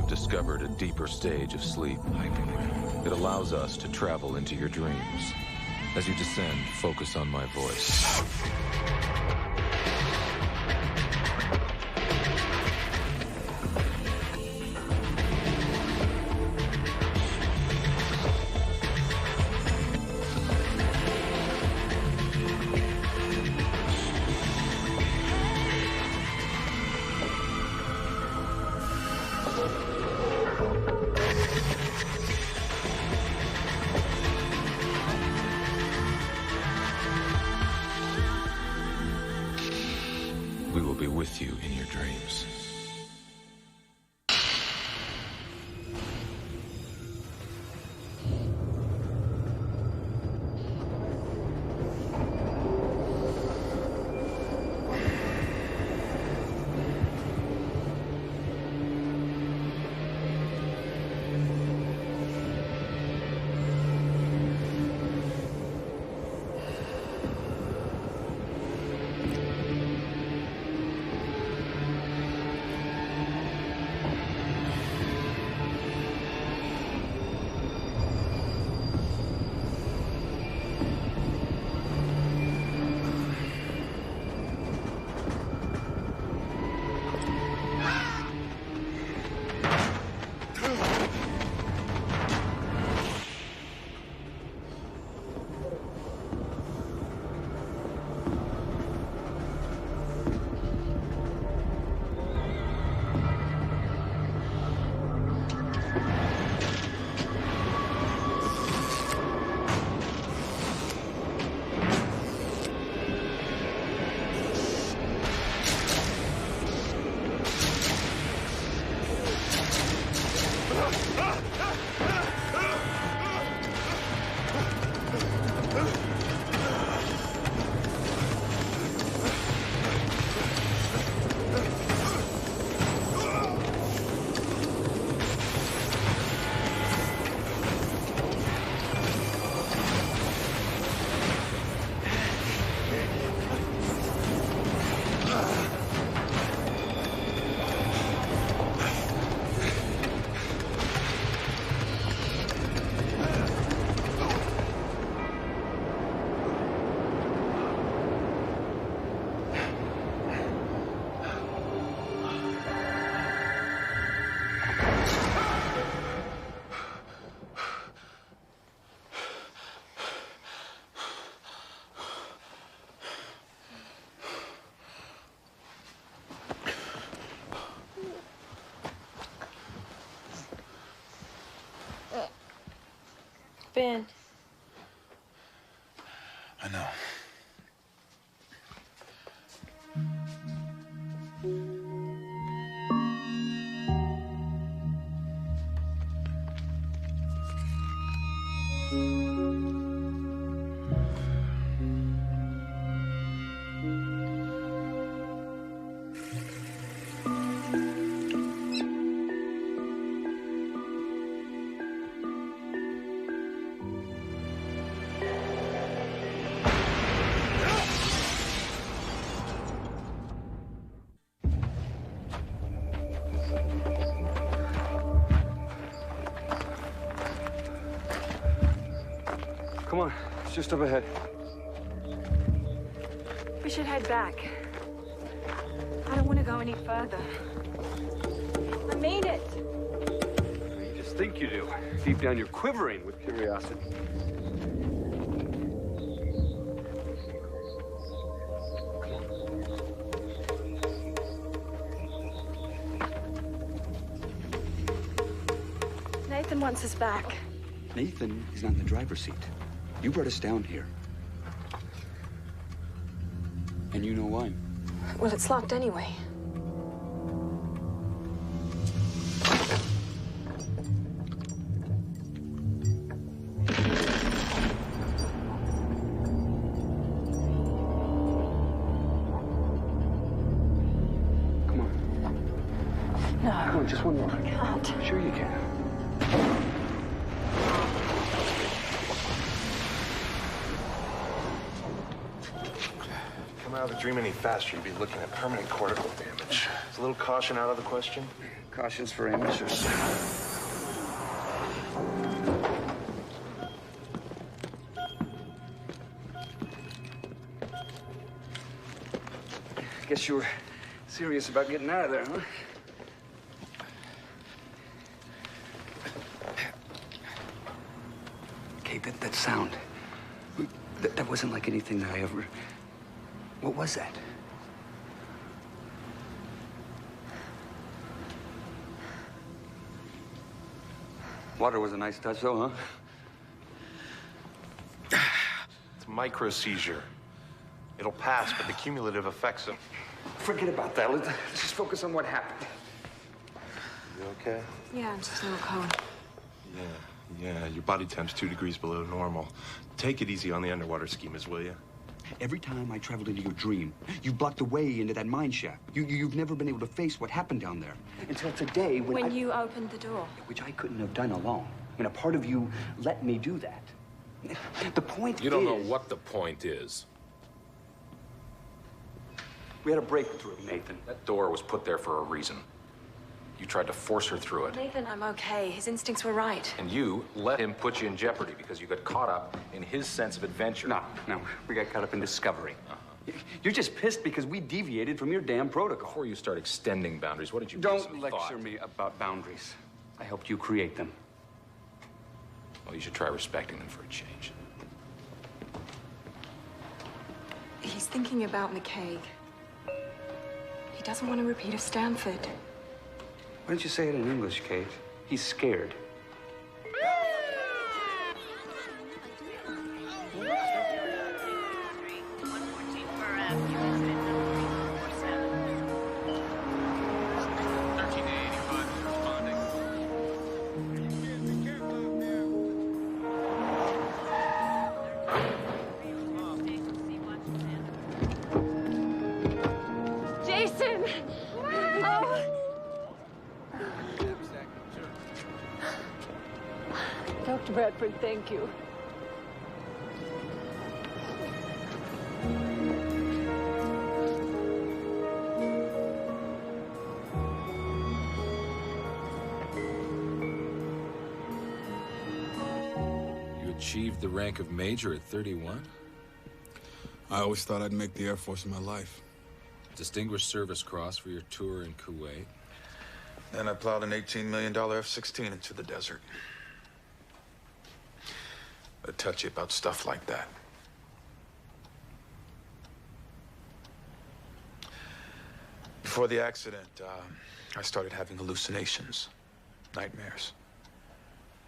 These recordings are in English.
we've discovered a deeper stage of sleep. It allows us to travel into your dreams. As you descend, focus on my voice. We will be with you in your dreams. Ben. I know. Come on, it's just up ahead. We should head back. I don't want to go any further. I made it. You just think you do. Deep down, you're quivering with curiosity. Nathan wants us back. Nathan is not in the driver's seat. You brought us down here. And you know why. Well, it's locked anyway. Come on. No. Come on, just one more. I can't. Sure you can. Come out of the dream any faster, you'd be looking at permanent cortical damage. Is a little caution out of the question? Caution's for amateurs. Guess you were serious about getting out of there, huh? Kate, that sound. That wasn't like anything that I ever... What was that? Water was a nice touch, though, huh? It's a micro seizure. It'll pass, but the cumulative effects of... Forget about that. Let's just focus on what happened. You okay? Yeah, I'm just a little cold. Yeah, your body temp's 2 degrees below normal. Take it easy on the underwater schemas, will you? Every time I traveled into your dream, you blocked the way into that mine shaft. You've never been able to face what happened down there. Until today, when you opened the door. Which I couldn't have done alone. I mean, a part of you let me do that. The point You don't know what the point is. We had a breakthrough, Nathan. That door was put there for a reason. You tried to force her through it. Nathan, I'm okay. His instincts were right. And you let him put you in jeopardy because you got caught up in his sense of adventure. No. We got caught up in discovery. You're just pissed because we deviated from your damn protocol. Before you start extending boundaries, what did you Don't lecture me about boundaries. I helped you create them. Well, you should try respecting them for a change. He's thinking about McCaig. He doesn't want a repeat of Stanford. Why don't you say it in English, Kate? He's scared. Jason! Oh! Dr. Bradford, thank you. You achieved the rank of major at 31? I always thought I'd make the Air Force in my life. Distinguished Service Cross for your tour in Kuwait. Then I plowed an $18 million F-16 into the desert. A touchy about stuff like that. Before the accident, I started having hallucinations, nightmares.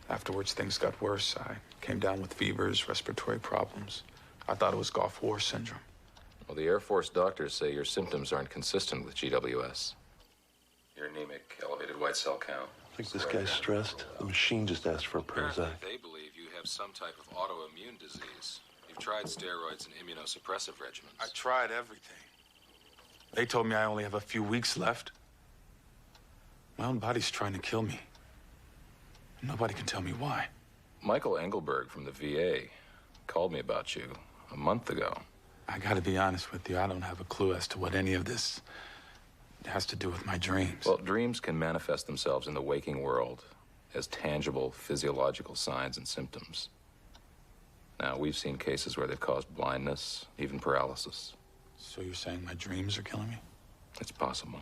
Afterwards, things got worse. I came down with fevers, respiratory problems. I thought it was Gulf War syndrome. Well, the Air Force doctors say your symptoms aren't consistent with GWS. You're anemic, elevated white cell count. I think this guy's stressed. The machine just asked for a Prozac. They believe you have some type of autoimmune disease. You've tried steroids and immunosuppressive regimens. I tried everything. They told me I only have a few weeks left. My own body's trying to kill me. Nobody can tell me why. Michael Engelberg from the VA called me about you a month ago. I gotta be honest with you, I don't have a clue as to what any of this has to do with my dreams. Well, dreams can manifest themselves in the waking world as tangible physiological signs and symptoms. Now, we've seen cases where they've caused blindness, even paralysis. So you're saying my dreams are killing me? It's possible.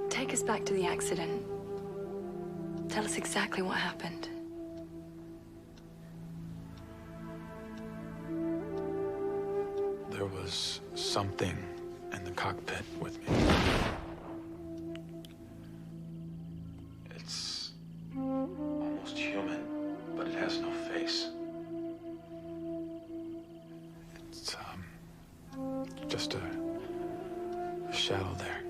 Take us back to the accident. Tell us exactly what happened. There was something in the cockpit with me. It's almost human, but it has no face. It's, just a shadow there.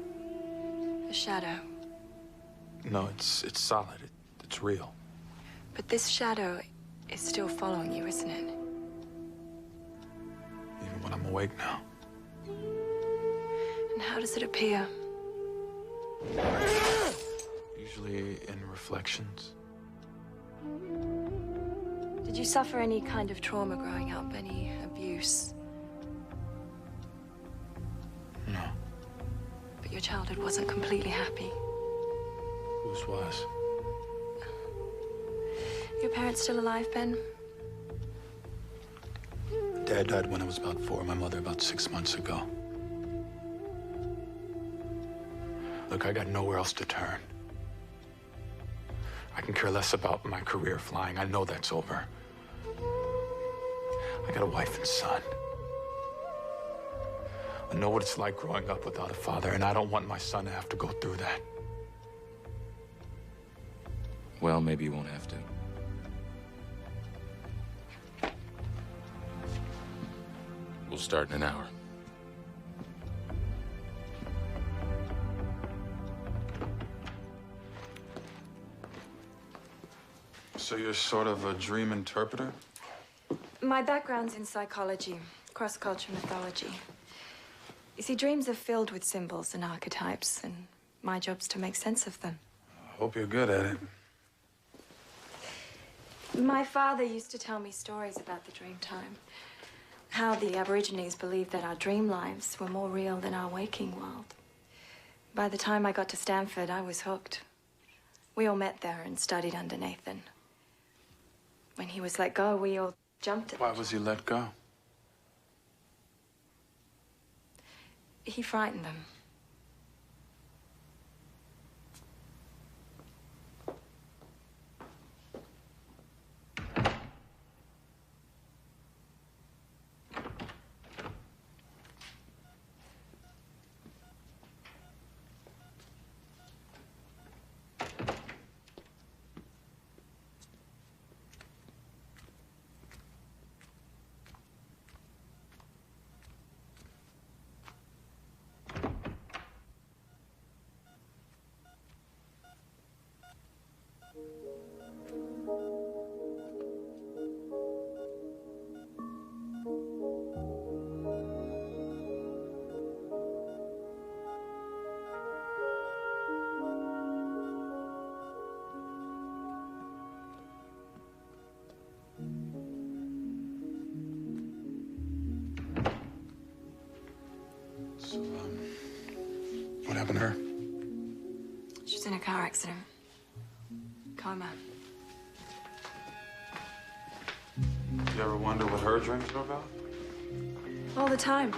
A shadow. No, it's solid. It's real. But this shadow is still following you, isn't it? Even when I'm awake now. And how does it appear? Usually in reflections. Did you suffer any kind of trauma growing up? Any abuse? But your childhood wasn't completely happy. Whose was? Your parents still alive, Ben? Dad died when I was about 4, my mother about 6 months ago. Look, I got nowhere else to turn. I can care less about my career flying. I know that's over. I got a wife and son. I know what it's like growing up without a father, and I don't want my son to have to go through that. Well, maybe you won't have to. We'll start in an hour. So you're sort of a dream interpreter? My background's in psychology, cross-culture mythology. You see, dreams are filled with symbols and archetypes, and my job's to make sense of them. I hope you're good at it. My father used to tell me stories about the dream time. How the Aborigines believed that our dream lives were more real than our waking world. By the time I got to Stanford, I was hooked. We all met there and studied under Nathan. When he was let go, we all jumped at Why was he let go? He frightened them. What happened to her? She's in a car accident. Coma. You ever wonder what her dreams are about? All the time.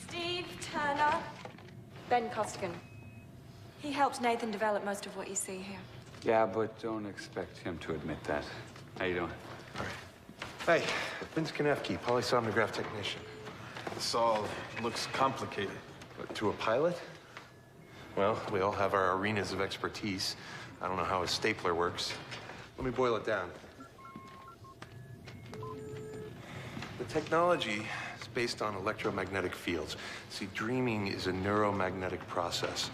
Steve Turner. Ben Costigan. He helped Nathan develop most of what you see here. Yeah, but don't expect him to admit that. How you doing? Hey, Vince Konefsky, polysomnograph technician. This all looks complicated. What, to a pilot? Well, we all have our arenas of expertise. I don't know how a stapler works. Let me boil it down. The technology is based on electromagnetic fields. See, dreaming is a neuromagnetic process.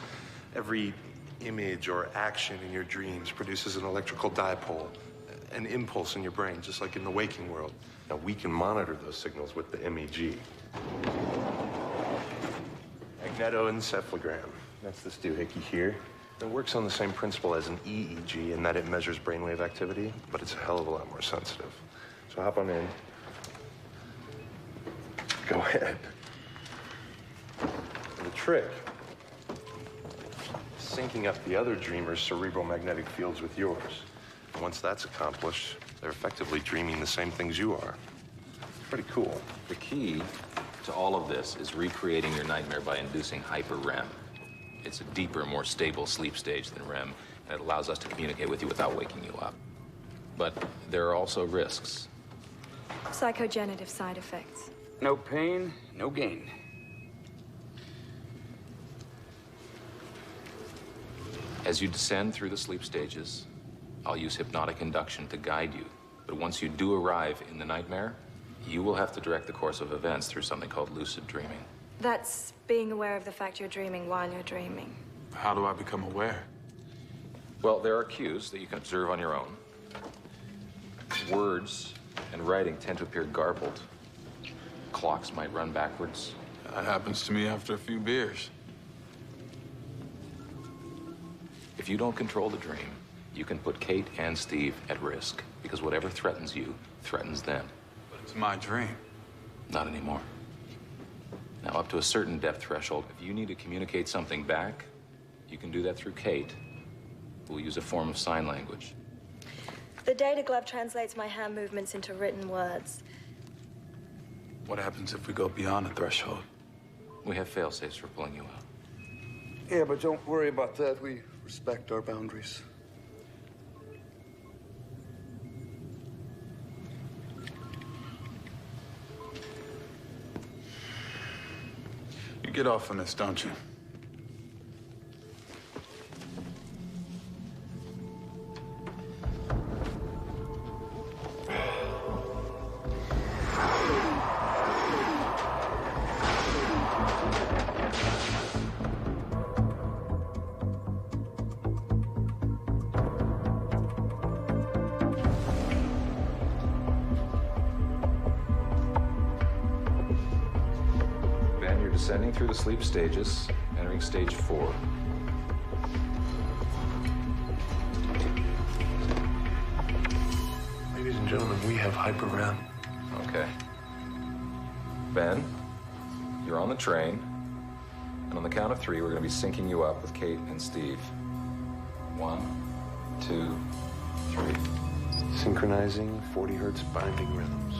Every image or action in your dreams produces an electrical dipole, an impulse in your brain, just like in the waking world. Now, we can monitor those signals with the MEG. Magnetoencephalogram. That's this doohickey here. It works on the same principle as an EEG in that it measures brainwave activity, but it's a hell of a lot more sensitive. So hop on in. Go ahead. The trick is syncing up the other dreamer's cerebral magnetic fields with yours. And once that's accomplished, they're effectively dreaming the same things you are. Pretty cool. The key to all of this is recreating your nightmare by inducing hyper-REM. It's a deeper, more stable sleep stage than REM, and it allows us to communicate with you without waking you up. But there are also risks. Psychogenitive side effects. No pain, no gain. As you descend through the sleep stages, I'll use hypnotic induction to guide you. But once you do arrive in the nightmare, you will have to direct the course of events through something called lucid dreaming. That's being aware of the fact you're dreaming while you're dreaming. How do I become aware? Well, there are cues that you can observe on your own. Words and writing tend to appear garbled. Clocks might run backwards. That happens to me after a few beers. If you don't control the dream, you can put Kate and Steve at risk, because whatever threatens you threatens them. But it's my dream. Not anymore. Now, up to a certain depth threshold, if you need to communicate something back, you can do that through Kate. We'll use a form of sign language. The data glove translates my hand movements into written words. What happens if we go beyond the threshold? We have fail-safes for pulling you out. Yeah, but don't worry about that. We respect our boundaries. You get off on this, don't you? Descending through the sleep stages, entering stage 4. Ladies and gentlemen, we have hyper REM. Okay. Ben, you're on the train, and on the count of 3, we're going to be syncing you up with Kate and Steve. 1, 2, 3. Synchronizing 40 hertz binding rhythms.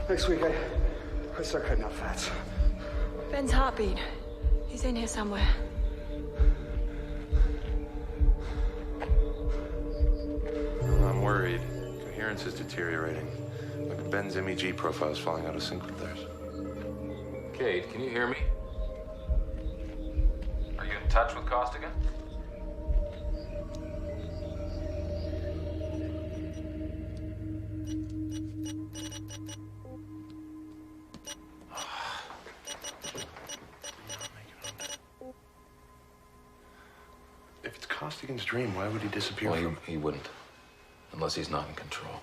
Next week, I start cutting out fats. Ben's heartbeat. He's in here somewhere. I'm worried. Coherence is deteriorating. Look, Ben's MEG profile is falling out of sync with theirs. Kate, can you hear me? Are you in touch with Costigan? If it's Costigan's dream, why would he disappear Well, from... he wouldn't. Unless he's not in control.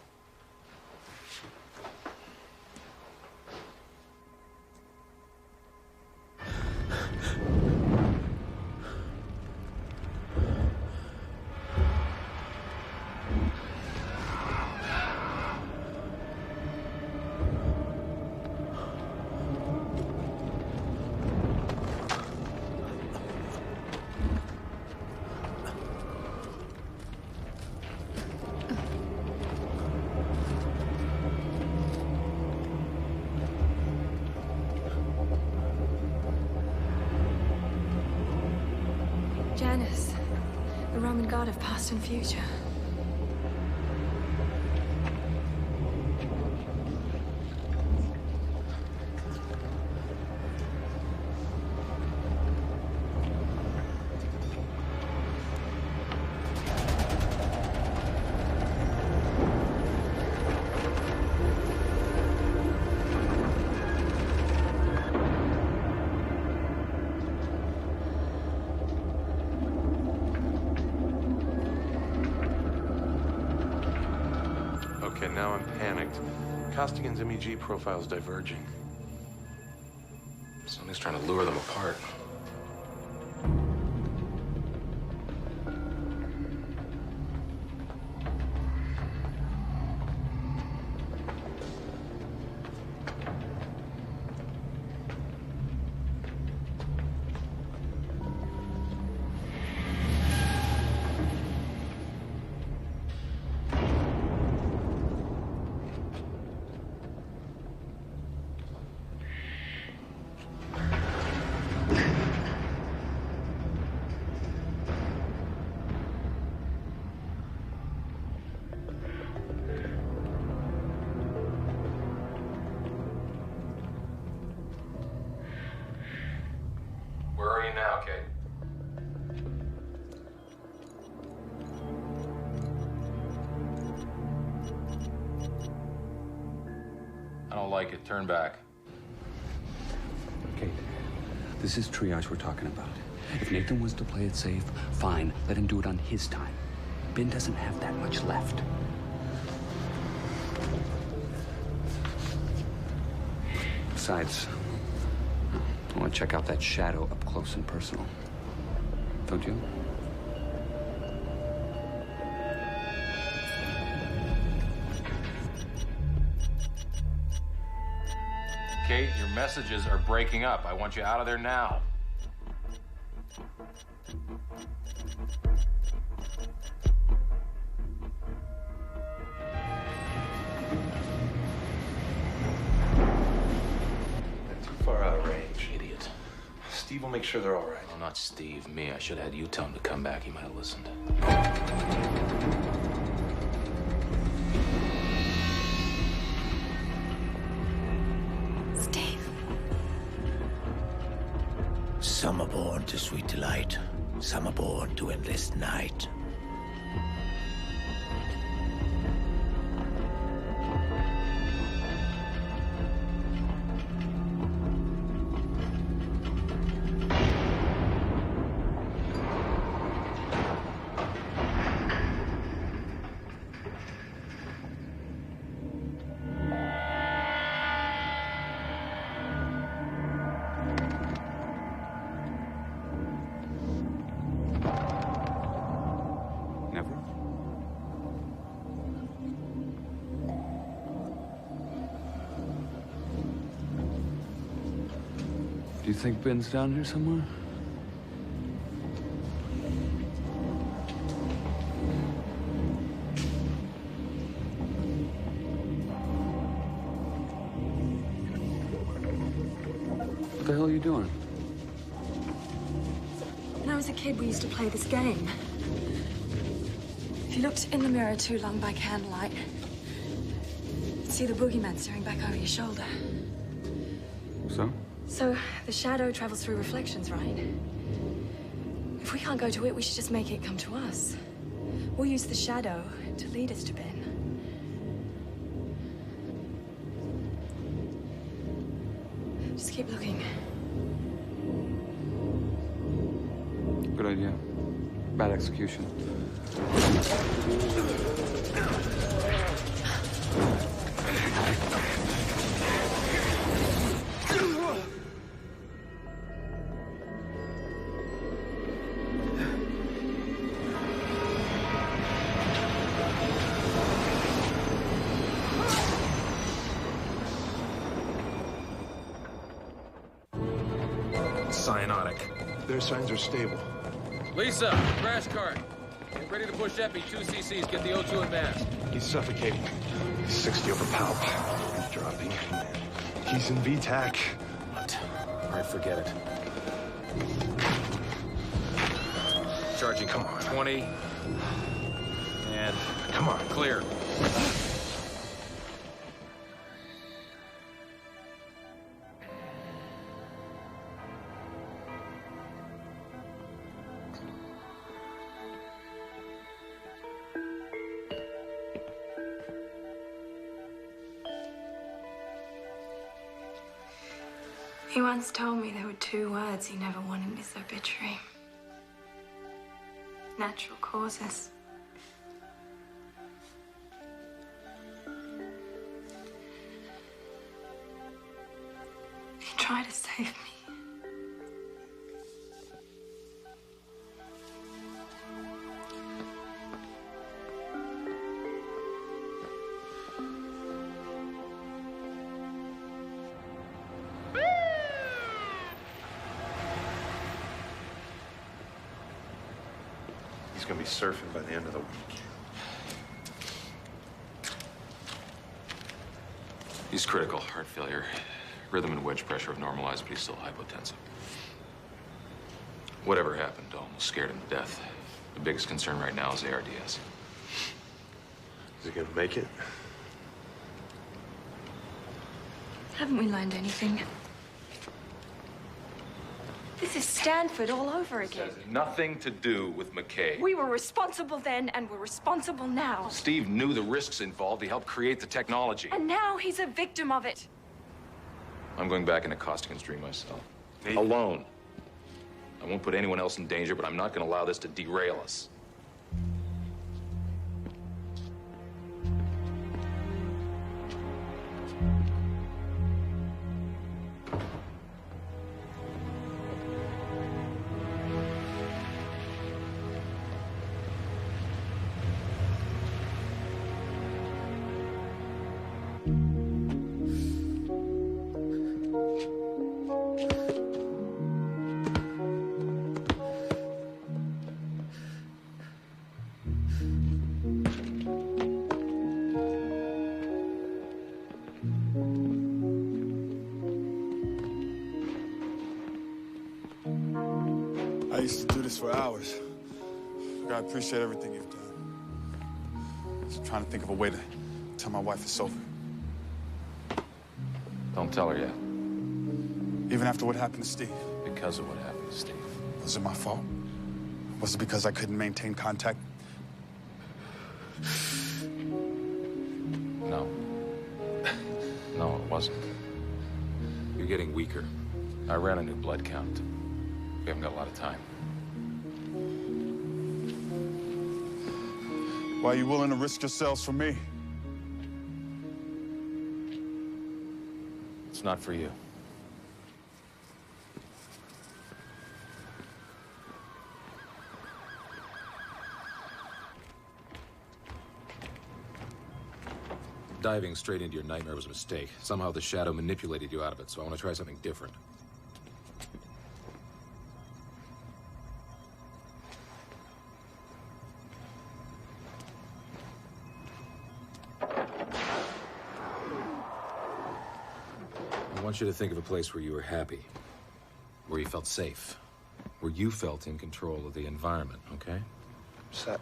Janus, the Roman god of past and future. Okay, now I'm panicked. Costigan's MEG profile's diverging. Somebody's trying to lure them apart. I don't like it. Turn back. Kate, this is triage we're talking about. If Nathan wants to play it safe, fine. Let him do it on his time. Ben doesn't have that much left. Besides, I want to check out that shadow up close and personal. Don't you? Kate, your messages are breaking up. I want you out of there now. Too far out of range. Idiot. Steve will make sure they're all right. Oh, not Steve. Me. I should have had you tell him to come back. He might have listened. Steve. Some are born to sweet delight. Some are born to endless night. Never? Do you think Ben's down here somewhere? What the hell are you doing? When I was a kid, we used to play this game. If you looked in the mirror too long by candlelight, you'd see the boogeyman staring back over your shoulder. So? So the shadow travels through reflections, right? If we can't go to it, we should just make it come to us. We'll use the shadow to lead us to Ben. Just keep looking. Good idea. Bad execution. Cyanotic. Their signs are stable. Lisa, crash cart. Get ready to push Epi. 2 cc's. Get the O2 advanced. He's suffocating. He's 60 over palp. Dropping. He's in VTAC. What? All right, forget it. Charging. Come on. 20. And... Come on. Clear. He once told me there were 2 words he never wanted in his obituary. Natural causes. He tried to save me. He's gonna be surfing by the end of the week. He's critical. Heart failure. Rhythm and wedge pressure have normalized, but he's still hypotensive. Whatever happened, almost scared him to death. The biggest concern right now is ARDS. Is he gonna make it? Haven't we learned anything? This is Stanford all over again. This has nothing to do with McKay. We were responsible then, and we're responsible now. Steve knew the risks involved. He helped create the technology. And now he's a victim of it. I'm going back into Costigan's dream myself. Nate. Alone. I won't put anyone else in danger, but I'm not going to allow this to derail us. I used to do this for hours. I appreciate everything you've done. Just trying to think of a way to tell my wife it's over. Don't tell her yet. Even after what happened to Steve. Because of what happened to Steve. Was it my fault? Was it because I couldn't maintain contact? No. No, it wasn't. You're getting weaker. I ran a new blood count. We haven't got a lot of time. Why are you willing to risk yourselves for me? It's not for you. Diving straight into your nightmare was a mistake. Somehow the shadow manipulated you out of it, so I want to try something different. I want you to think of a place where you were happy, where you felt safe, where you felt in control of the environment, okay? Set.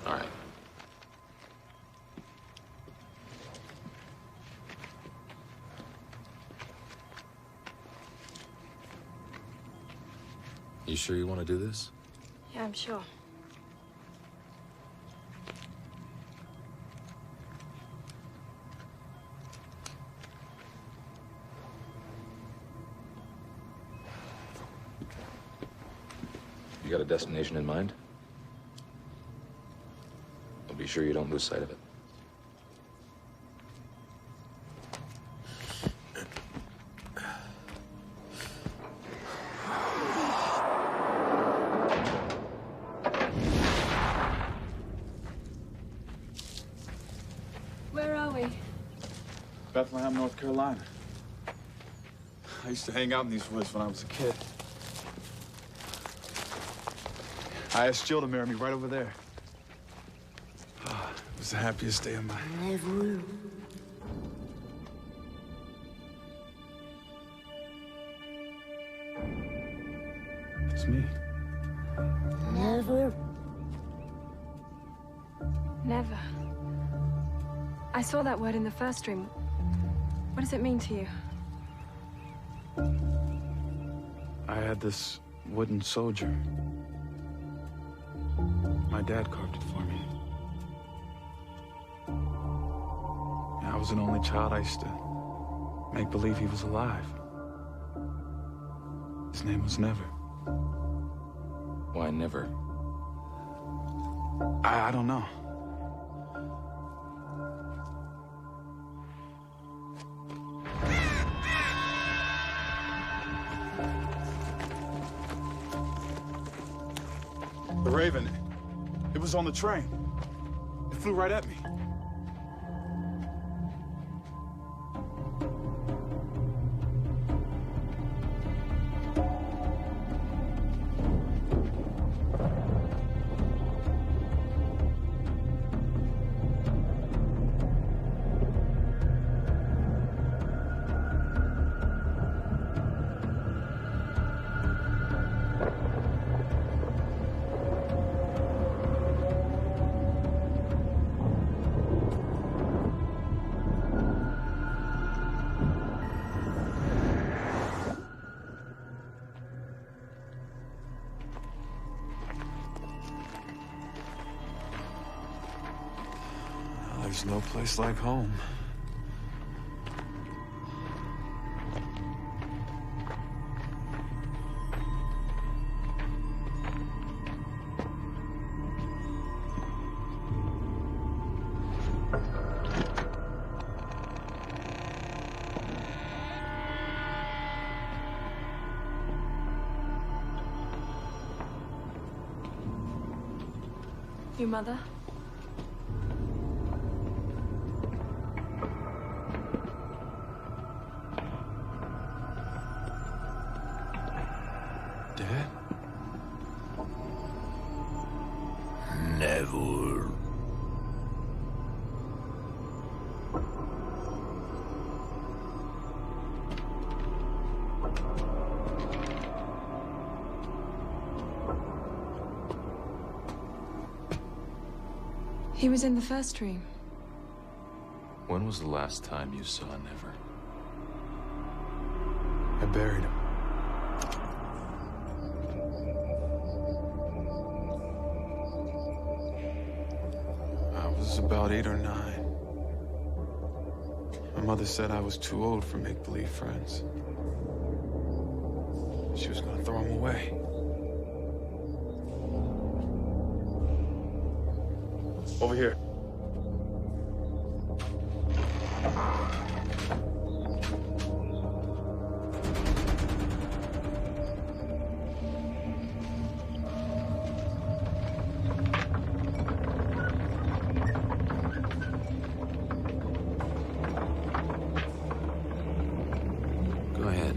All right. You sure you want to do this? Yeah, I'm sure. You got a destination in mind? I'll be sure you don't lose sight of it. Where are we? Bethlehem, North Carolina. I used to hang out in these woods when I was a kid. I asked Jill to marry me right over there. It was the happiest day of my life. It's me. Never. I saw that word in the first dream. What does it mean to you? I had this wooden soldier. My dad carved it for me. I was an only child. I used to make believe he was alive. His name was Never. Why never? I don't know. The Raven, it was on the train. It flew right at me. There's no place like home. Your mother? Dad? Never. He was in the first dream. When was the last time you saw Never? I buried him. I was about 8 or 9. My mother said I was too old for make-believe friends. She was gonna throw them away. Over here. Go ahead.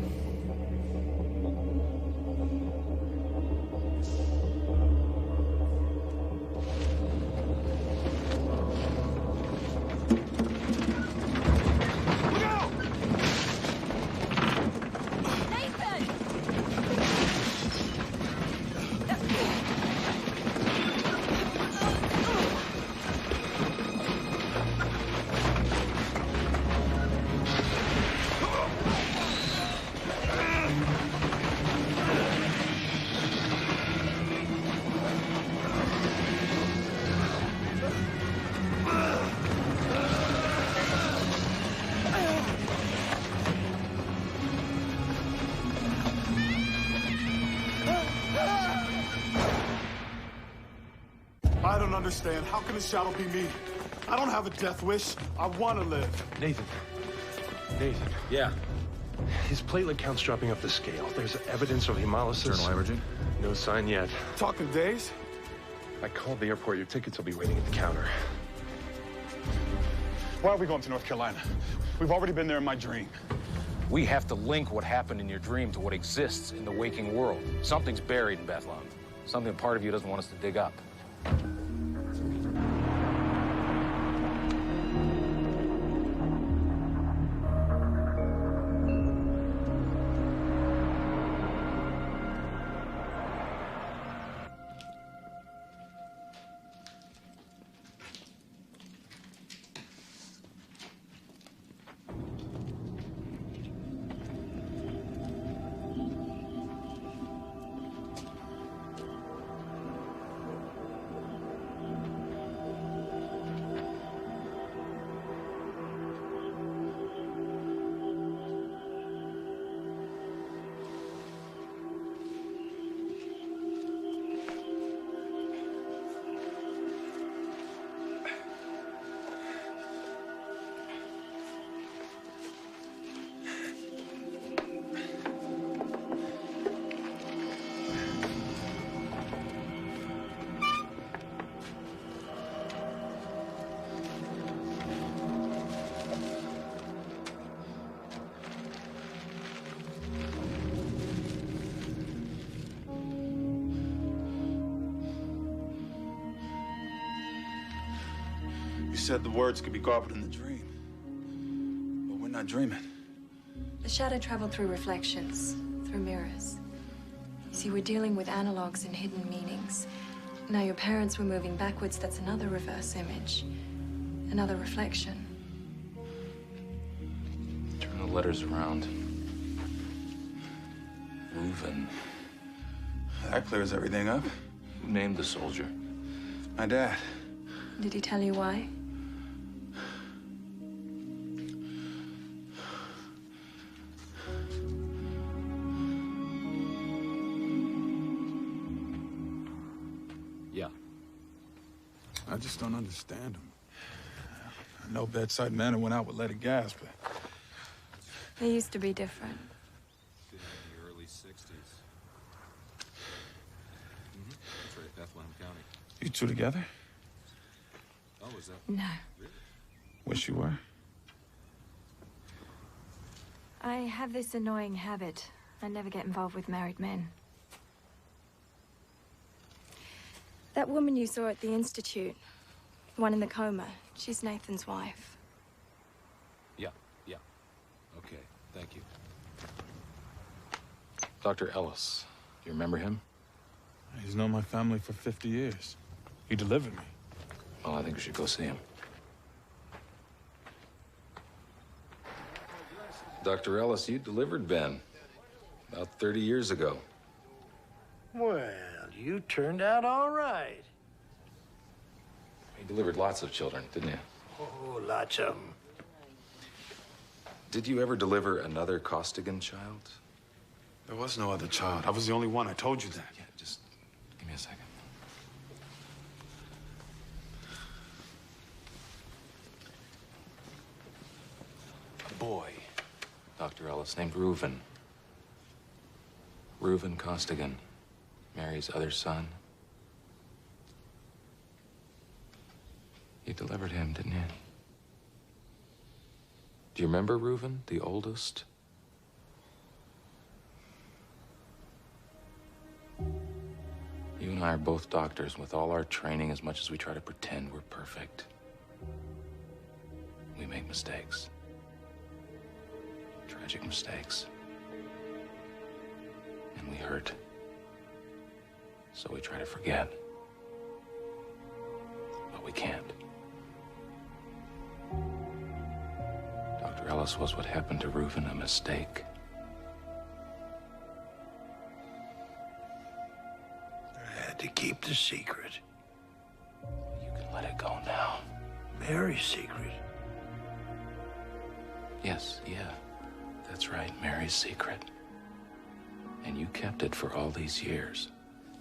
I don't understand. How can a shadow be me? I don't have a death wish. I want to live. Nathan. Nathan. Yeah. His platelet count's dropping up the scale. There's evidence of hemolysis. Internal hemorrhaging? No sign yet. Talking days? I called the airport. Your tickets will be waiting at the counter. Why are we going to North Carolina? We've already been there in my dream. We have to link what happened in your dream to what exists in the waking world. Something's buried in Bethlehem. Something a part of you doesn't want us to dig up. You said the words could be garbled in the dream. But we're not dreaming. The shadow traveled through reflections, through mirrors. You see, we're dealing with analogs and hidden meanings. Now your parents were moving backwards, that's another reverse image. Another reflection. Turn the letters around. Move and... That clears everything up. Who named the soldier? My dad. Did he tell you why? I just don't understand them. I know bedside manner went out with leaded gas, but... They used to be different. In the early 60s. That's right, Bethlehem County. You two together? Oh, was that? No. Really? Wish you were. I have this annoying habit. I never get involved with married men. That woman you saw at the Institute, the one in the coma, she's Nathan's wife. Yeah. Okay, thank you. Dr. Ellis, do you remember him? He's known my family for 50 years. He delivered me. Well, I think we should go see him. Dr. Ellis, you delivered Ben about 30 years ago. Well, you turned out all right. You delivered lots of children, didn't you? Oh, lots of them. Did you ever deliver another Costigan child? There was no other child. I was the only one. I told you that. Yeah, just give me a second. A boy, Dr. Ellis, named Reuven. Reuven Costigan, Mary's other son. You delivered him, didn't you? Do you remember Reuven, the oldest? You and I are both doctors. With all our training, as much as we try to pretend we're perfect, we make mistakes. Tragic mistakes. And we hurt. So we try to forget. But we can't. Dr. Ellis, was what happened to Reuven a mistake? I had to keep the secret. You can let it go now. Mary's secret. Yes, yeah. That's right, Mary's secret. And you kept it for all these years.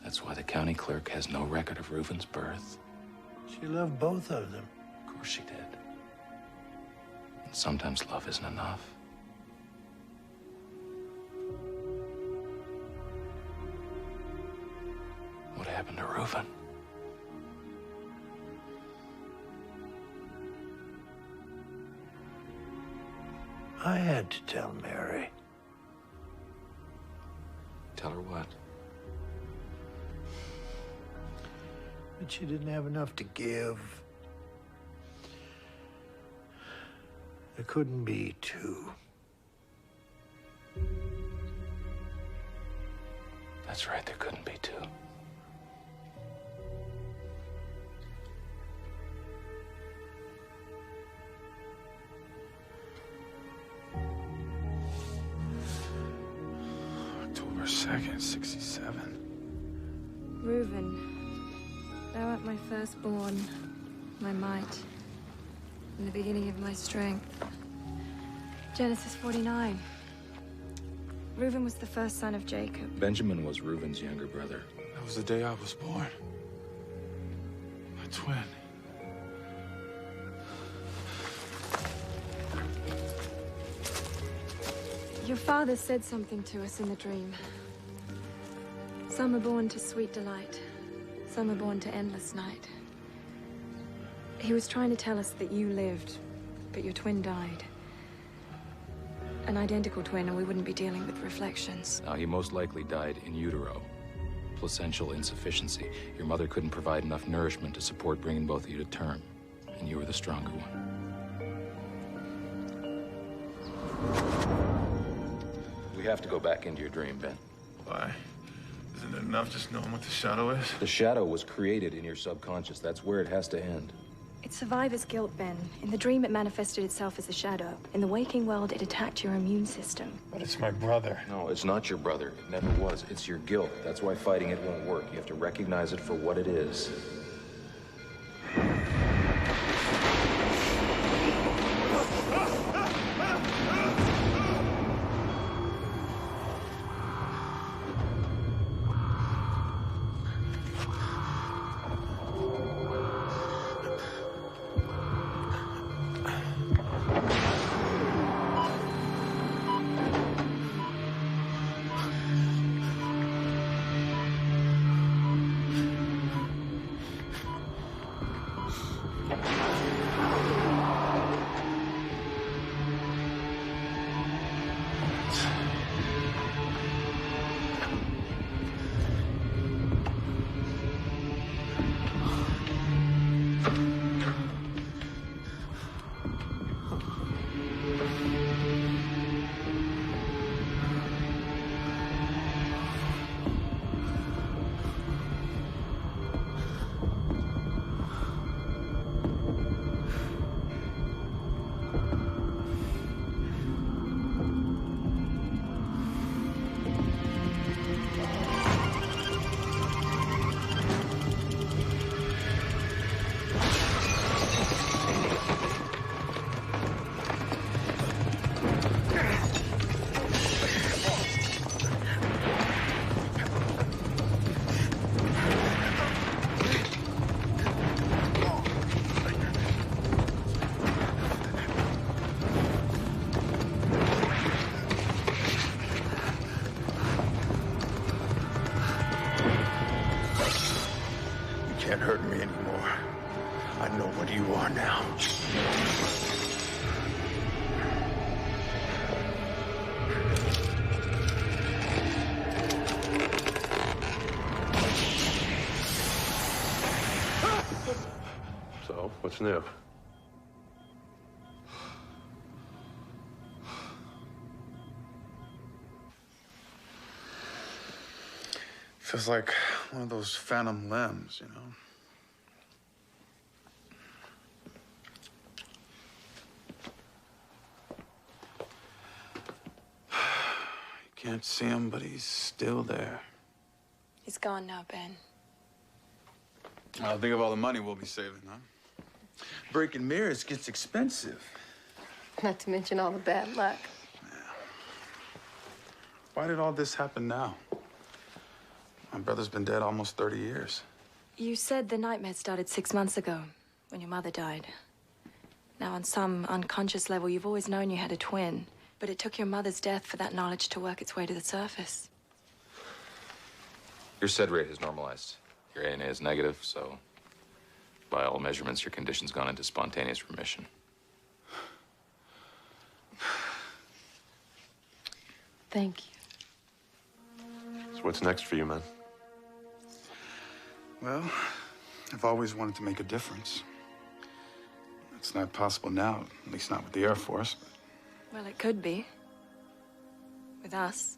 That's why the county clerk has no record of Reuven's birth. She loved both of them. Of course she did. And sometimes love isn't enough. What happened to Reuven? I had to tell Mary. Tell her what? But she didn't have enough to give. There couldn't be two. That's right, there couldn't be two. October 2nd, 67. Reuven, thou art my firstborn, my might, and the beginning of my strength. Genesis 49. Reuven was the first son of Jacob. Benjamin was Reuven's younger brother. That was the day I was born. My twin. Your father said something to us in the dream. Some are born to sweet delight. Some are born to endless night. He was trying to tell us that you lived, but your twin died. An identical twin, or we wouldn't be dealing with reflections. Now, he most likely died in utero. Placental insufficiency. Your mother couldn't provide enough nourishment to support bringing both of you to term. And you were the stronger one. We have to go back into your dream, Ben. Why? Isn't it enough just knowing what the shadow is? The shadow was created in your subconscious. That's where it has to end. It's survivor's guilt, Ben. In the dream, it manifested itself as a shadow. In the waking world, it attacked your immune system. But it's my brother. No, it's not your brother. It never was. It's your guilt. That's why fighting it won't work. You have to recognize it for what it is. What's new? Feels like one of those phantom limbs, you know? You can't see him, but he's still there. He's gone now, Ben. I'll think of all the money we'll be saving, huh? Breaking mirrors gets expensive. Not to mention all the bad luck. Why did all this happen now? My brother's been dead almost 30 years. You said the nightmare started 6 months ago, when your mother died. Now, on some unconscious level, you've always known you had a twin, but it took your mother's death for that knowledge to work its way to the surface. Your SED rate has normalized. Your ANA is negative, so by all measurements, your condition's gone into spontaneous remission. Thank you. So what's next for you, man? Well, I've always wanted to make a difference. It's not possible now, at least not with the Air Force. Well, it could be. With us.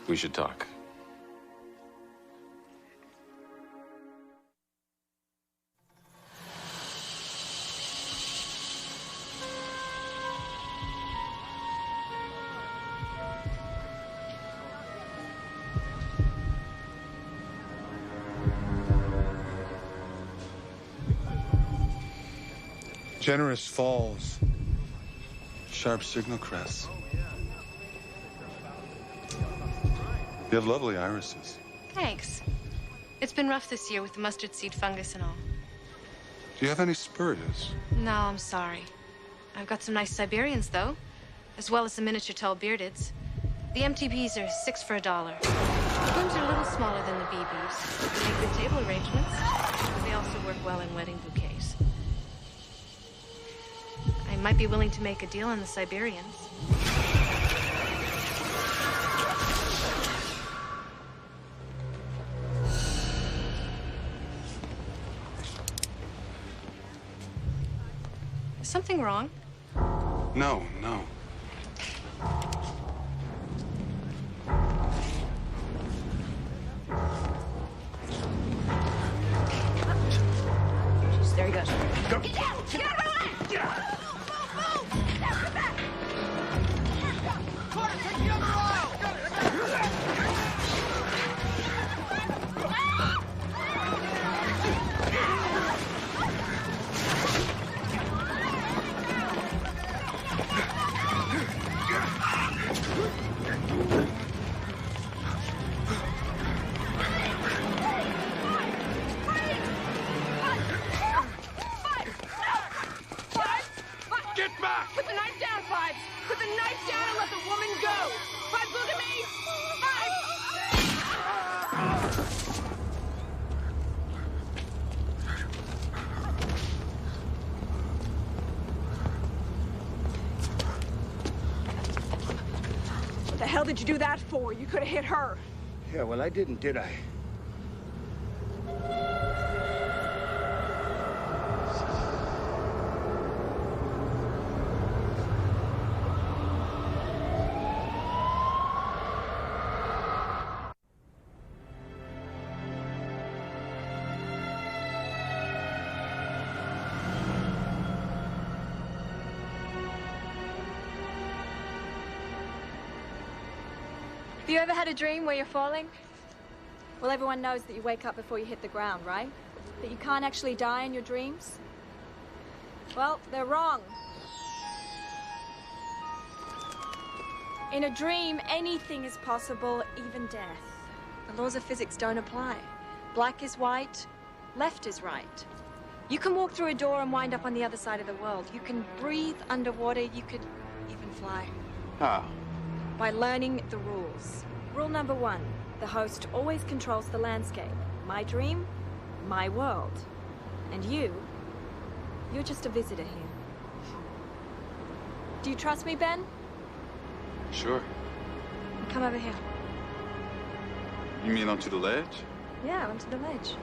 We should talk. Generous falls, sharp signal crests. You have lovely irises. Thanks. It's been rough this year with the mustard seed fungus and all. Do you have any spurious? No, I'm sorry. I've got some nice Siberians, though, as well as some miniature tall beardeds. The MTBs are 6 for $1. The blooms are a little smaller than the BBs. They make good table arrangements. They also work well in wedding bouquets. I might be willing to make a deal on the Siberians. Is something wrong? No, no. Jeez, there he goes. Go. Get down! Get out of my way! Get out! Move! Down, get back! Carter, take the other aisle! Get back! Put the knife down, Fives! Put the knife down and let the woman go! Fives, look at me! What the hell did you do that for? You could have hit her. Yeah, well, I didn't, did I? Have you ever had a dream where you're falling? Well, everyone knows that you wake up before you hit the ground, right? That you can't actually die in your dreams? Well, they're wrong. In a dream, anything is possible, even death. The laws of physics don't apply. Black is white, left is right. You can walk through a door and wind up on the other side of the world. You can breathe underwater, you could even fly. How? By learning the rules. Rule number 1, the host always controls the landscape. My dream, my world. And you're just a visitor here. Do you trust me, Ben? Sure. Come over here. You mean onto the ledge? Yeah, onto the ledge.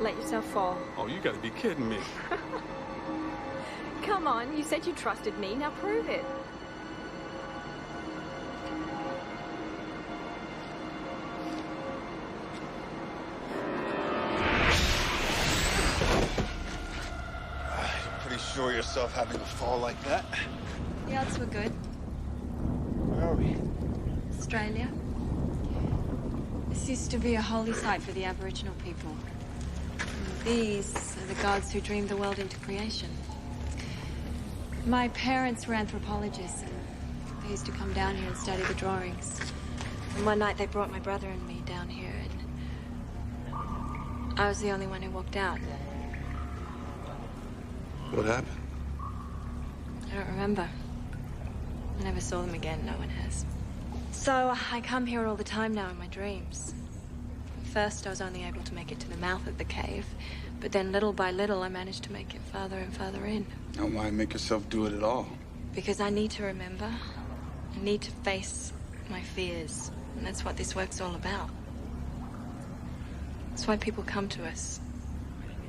Let yourself fall. Oh, you gotta be kidding me. Come on, you said you trusted me. Now prove it. You're pretty sure of yourself having a fall like that? The odds were good. Where are we? Australia. This used to be a holy site for the Aboriginal people. And these are the gods who dreamed the world into creation. My parents were anthropologists, and they used to come down here and study the drawings. And one night they brought my brother and me down here, and I was the only one who walked out. What happened? I don't remember. I never saw them again, no one has. So I come here all the time now in my dreams. At first I was only able to make it to the mouth of the cave, but then little by little I managed to make it farther and farther in. Now why make yourself do it at all? Because I need to remember. I need to face my fears. And that's what this work's all about. That's why people come to us.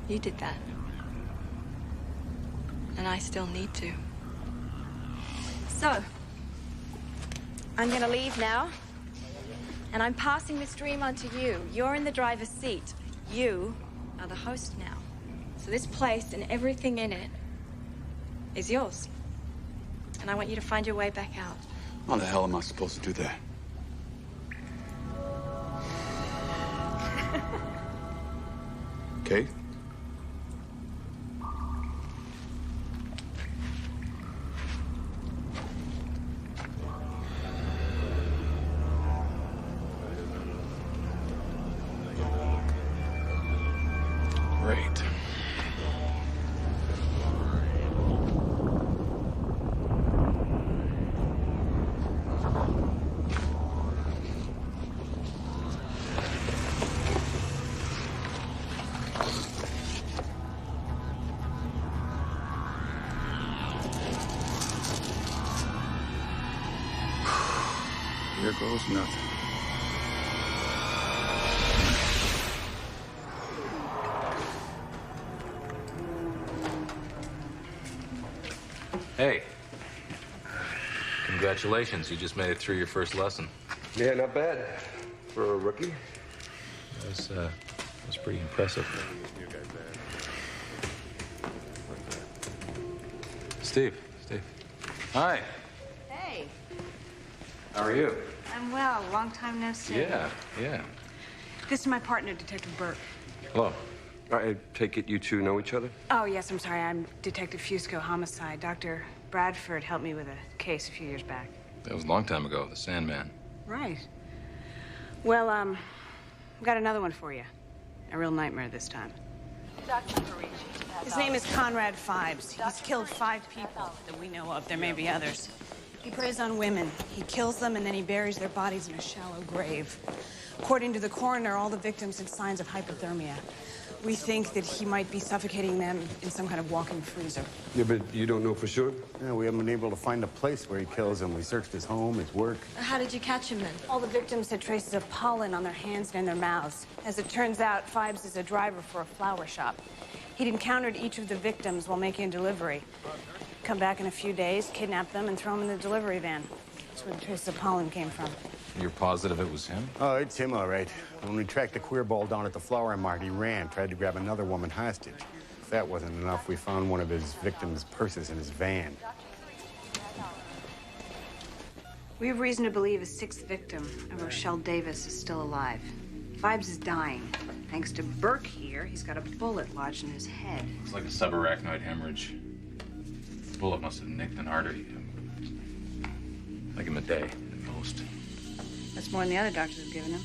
You did that. And I still need to. So, I'm gonna leave now. And I'm passing this dream on to you. You're in the driver's seat. You are the host now. So this place and everything in it is yours. And I want you to find your way back out. How the hell am I supposed to do that? Kate? Great. Here goes nothing. Hey. Congratulations, you just made it through your first lesson. Yeah, not bad. For a rookie. That was pretty impressive. Steve. Hi. Hey. How are you? I'm well. Long time no see. Yeah. This is my partner, Detective Burke. Hello. I take it you two know each other? Oh, yes, I'm sorry. I'm Detective Fusco, homicide. Dr. Bradford helped me with a case a few years back. That was a long time ago, the Sandman. Right. Well, I've got another one for you. A real nightmare this time. His name is Conrad Fibes. He's killed 5 people that we know of. There may be others. He preys on women. He kills them, and then he buries their bodies in a shallow grave. According to the coroner, all the victims had signs of hypothermia. We think that he might be suffocating them in some kind of walk-in freezer. Yeah, but you don't know for sure? Yeah, we haven't been able to find a place where he kills them. We searched his home, his work. How did you catch him then? All the victims had traces of pollen on their hands and in their mouths. As it turns out, Fibes is a driver for a flower shop. He'd encountered each of the victims while making a delivery. Come back in a few days, kidnap them, and throw them in the delivery van. That's where the traces of pollen came from. You're positive it was him? Oh, it's him, all right. When we tracked the queer ball down at the flower market, he ran, tried to grab another woman hostage. If that wasn't enough, we found one of his victims' purses in his van. We have reason to believe a 6th victim, Rochelle Davis, is still alive. Fibes is dying. Thanks to Burke here, he's got a bullet lodged in his head. It's like a subarachnoid hemorrhage. The bullet must have nicked an artery. Like him a day, at most. That's more than the other doctors have given him.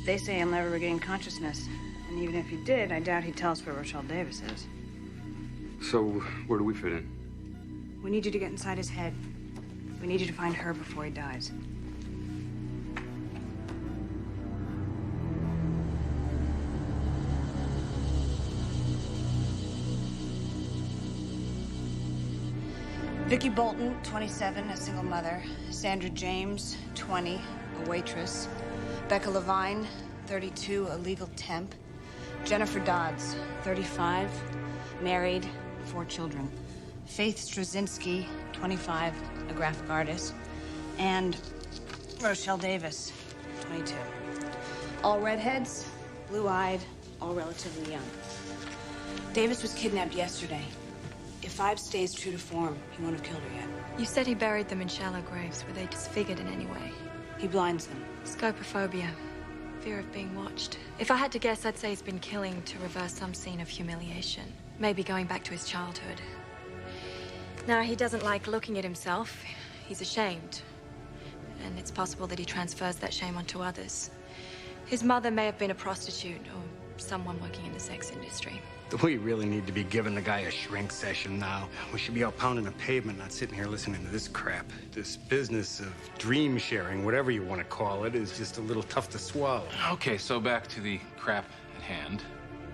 They say he'll never regain consciousness. And even if he did, I doubt he'd tell us where Rochelle Davis is. So, where do we fit in? We need you to get inside his head. We need you to find her before he dies. Vicki Bolton, 27, a single mother. Sandra James, 20, a waitress. Becca Levine, 32, a legal temp. Jennifer Dodds, 35, married, 4 children. Faith Straczynski, 25, a graphic artist. And Rochelle Davis, 22. All redheads, blue-eyed, all relatively young. Davis was kidnapped yesterday. If Ives stays true to form, he won't have killed her yet. You said he buried them in shallow graves. Were they disfigured in any way? He blinds them. Scopophobia. Fear of being watched. If I had to guess, I'd say he's been killing to reverse some scene of humiliation. Maybe going back to his childhood. Now, he doesn't like looking at himself. He's ashamed. And it's possible that he transfers that shame onto others. His mother may have been a prostitute or someone working in the sex industry. We really need to be giving the guy a shrink session now. We should be out pounding the pavement, not sitting here listening to this crap. This business of dream sharing, whatever you want to call it, is just a little tough to swallow. Okay, so back to the crap at hand.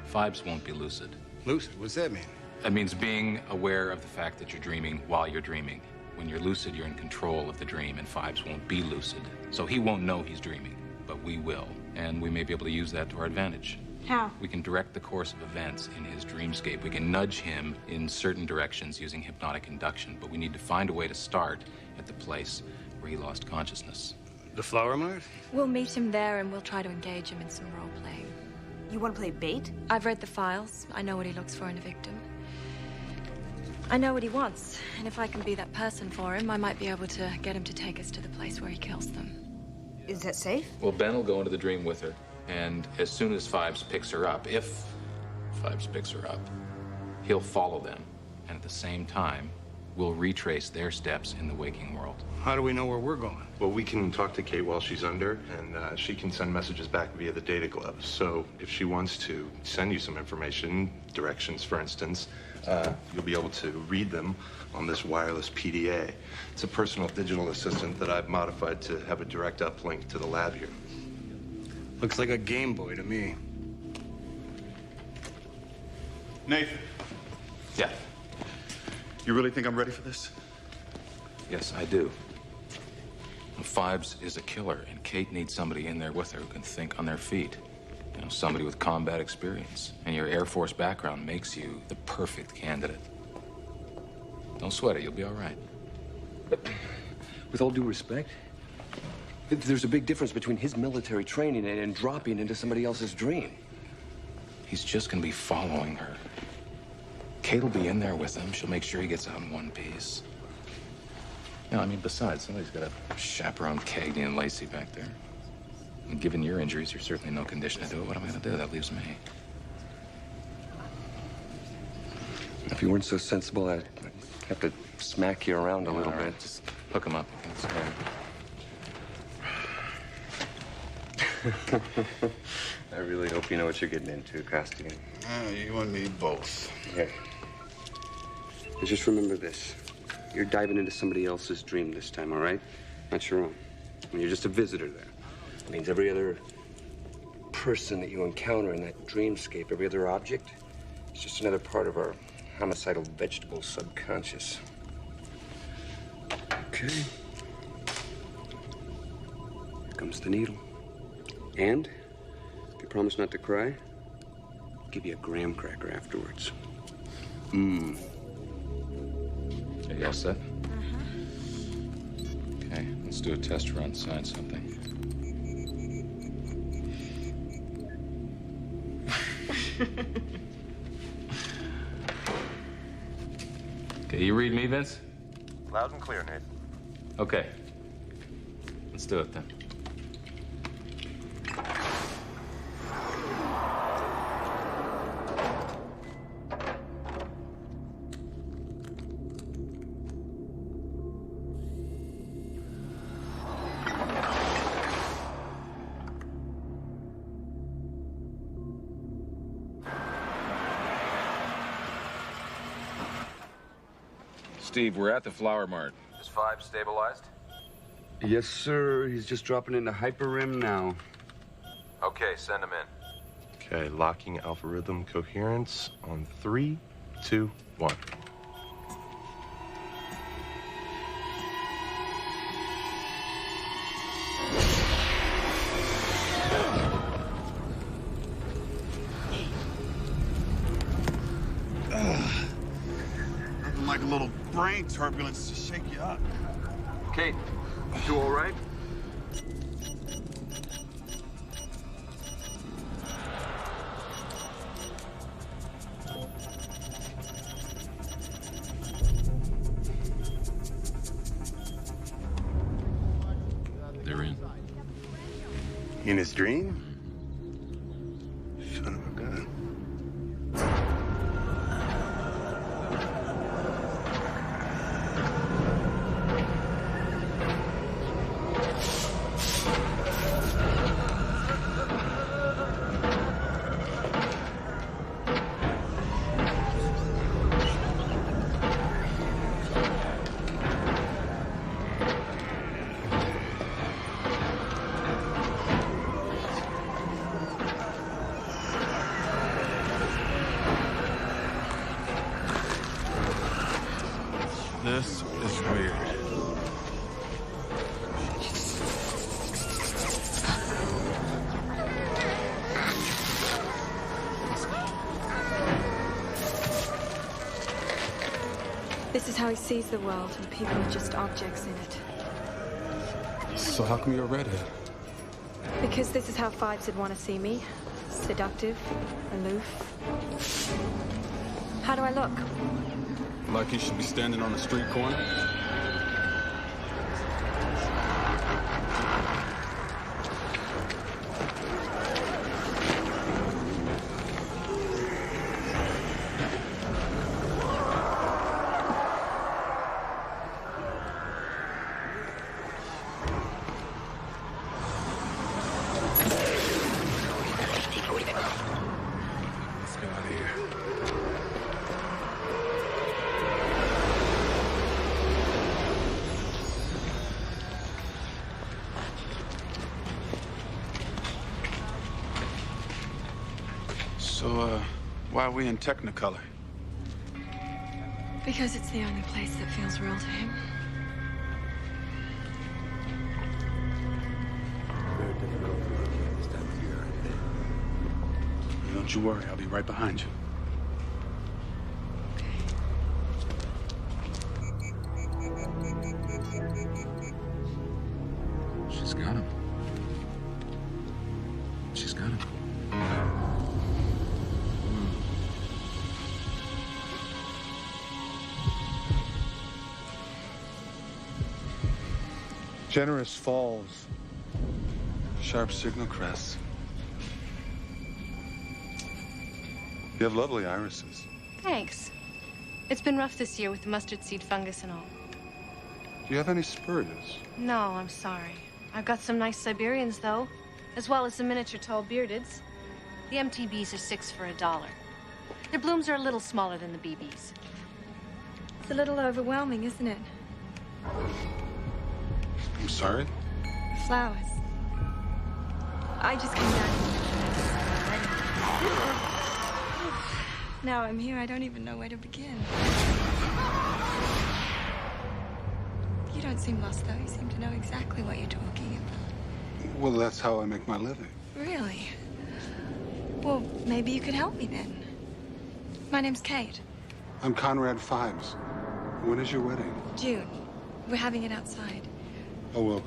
Fibes won't be lucid. Lucid? What's that mean? That means being aware of the fact that you're dreaming while you're dreaming. When you're lucid, you're in control of the dream, and Fibes won't be lucid. So he won't know he's dreaming, but we will. And we may be able to use that to our advantage. How? We can direct the course of events in his dreamscape. We can nudge him in certain directions using hypnotic induction, but we need to find a way to start at the place where he lost consciousness. The Flower Mart? We'll meet him there and we'll try to engage him in some role-playing. You want to play bait? I've read the files. I know what he looks for in a victim. I know what he wants, and if I can be that person for him, I might be able to get him to take us to the place where he kills them. Is that safe? Well, Ben will go into the dream with her, and as soon as Fibes picks her up, if Fibes picks her up, he'll follow them, and at the same time, we'll retrace their steps in the waking world. How do we know where we're going? Well, we can talk to Kate while she's under, and she can send messages back via the data glove. So if she wants to send you some information, directions, for instance, you'll be able to read them on this wireless PDA. It's a personal digital assistant that I've modified to have a direct uplink to the lab here. Looks like a Game Boy to me. Nathan. Yeah. You really think I'm ready for this? Yes, I do. Fibes is a killer, and Kate needs somebody in there with her who can think on their feet. You know, somebody with combat experience. And your Air Force background makes you the perfect candidate. Don't sweat it, you'll be all right. With all due respect, there's a big difference between his military training and dropping into somebody else's dream. He's just gonna be following her. Kate will be in there with him. She'll make sure he gets out in one piece. No, I mean, besides, somebody's got to chaperone Cagney and Lacey back there. And given your injuries, you're certainly in no condition to do it. What am I going to do? That leaves me. If you weren't so sensible, I'd have to smack you around a little bit. Just hook him up. I really hope you know what you're getting into, Costigan. You and me both. Okay. But just remember this. You're diving into somebody else's dream this time, all right? Not your own. And you're just a visitor there. That means every other person that you encounter in that dreamscape, every other object, is just another part of our homicidal vegetable subconscious. Okay. Here comes the needle. And if you promise not to cry, I'll give you a graham cracker afterwards. Mmm. Are you all set? Okay, let's do a test run, sign something. Okay, you read me, Vince? Loud and clear, Nathan. Okay. Let's do it then. Steve, we're at the Flower Mart. Is Fibes stabilized? Yes, sir. He's just dropping into hyperrim now. Okay, send him in. Okay, locking algorithm coherence on 3, 2, 1. like a little brain turbulence to shake you up. Kate, you all right? They're in. In his dream? Son of a gun. This is weird. This is how he sees the world, and people are just objects in it. So how come you're a redhead? Because this is how Fibes would want to see me. Seductive, aloof. How do I look? Like you should be standing on a street corner? Let's get out of here. So, why are we in Technicolor? Because it's the only place that feels real to him. Don't you worry, I'll be right behind you. She's got him. She's got him. Generous falls. Sharp signal crests. You have lovely irises. Thanks. It's been rough this year with the mustard seed fungus and all. Do you have any spurious? No, I'm sorry. I've got some nice Siberians, though, as well as some miniature tall beardeds. The MTBs are 6 for $1. Their blooms are a little smaller than the BBs. It's a little overwhelming, isn't it? I'm sorry? The flowers. I just came down. Now I'm here, I don't even know where to begin. You don't seem lost, though. You seem to know exactly what you're talking about. Well, that's how I make my living. Really? Well, maybe you could help me then. My name's Kate. I'm Conrad Fibes. When is your wedding? June. We're having it outside. Oh, well,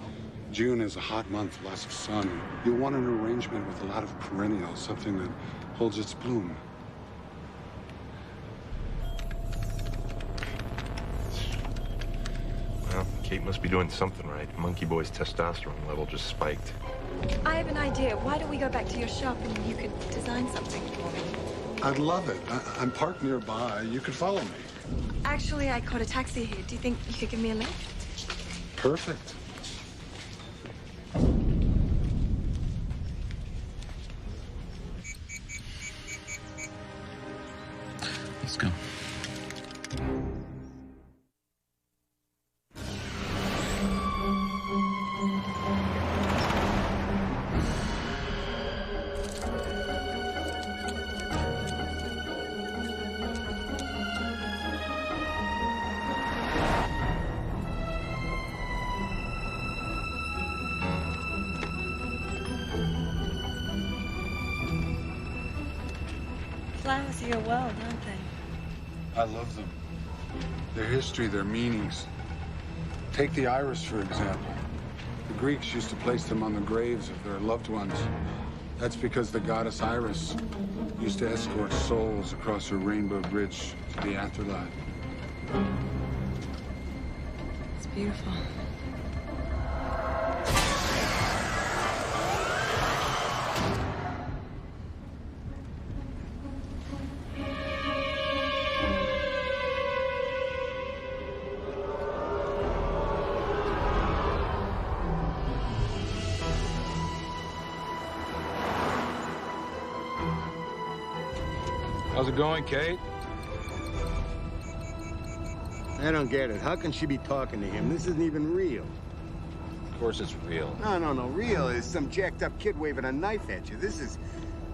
June is a hot month, lots of sun. You'll want an arrangement with a lot of perennials, something that holds its bloom. Well, Kate must be doing something right. Monkey Boy's testosterone level just spiked. I have an idea. Why don't we go back to your shop and you could design something for me? I'd love it. I'm parked nearby. You could follow me. Actually, I caught a taxi here. Do you think you could give me a lift? Perfect. Let's go. Flowers are your world, aren't they? I love them. Their history, their meanings. Take the iris, for example. The Greeks used to place them on the graves of their loved ones. That's because the goddess Iris used to escort souls across her rainbow bridge to the afterlife. It's beautiful. How's it going, Kate? I don't get it. How can she be talking to him? This isn't even real. Of course it's real. No. Real is some jacked up kid waving a knife at you. This is...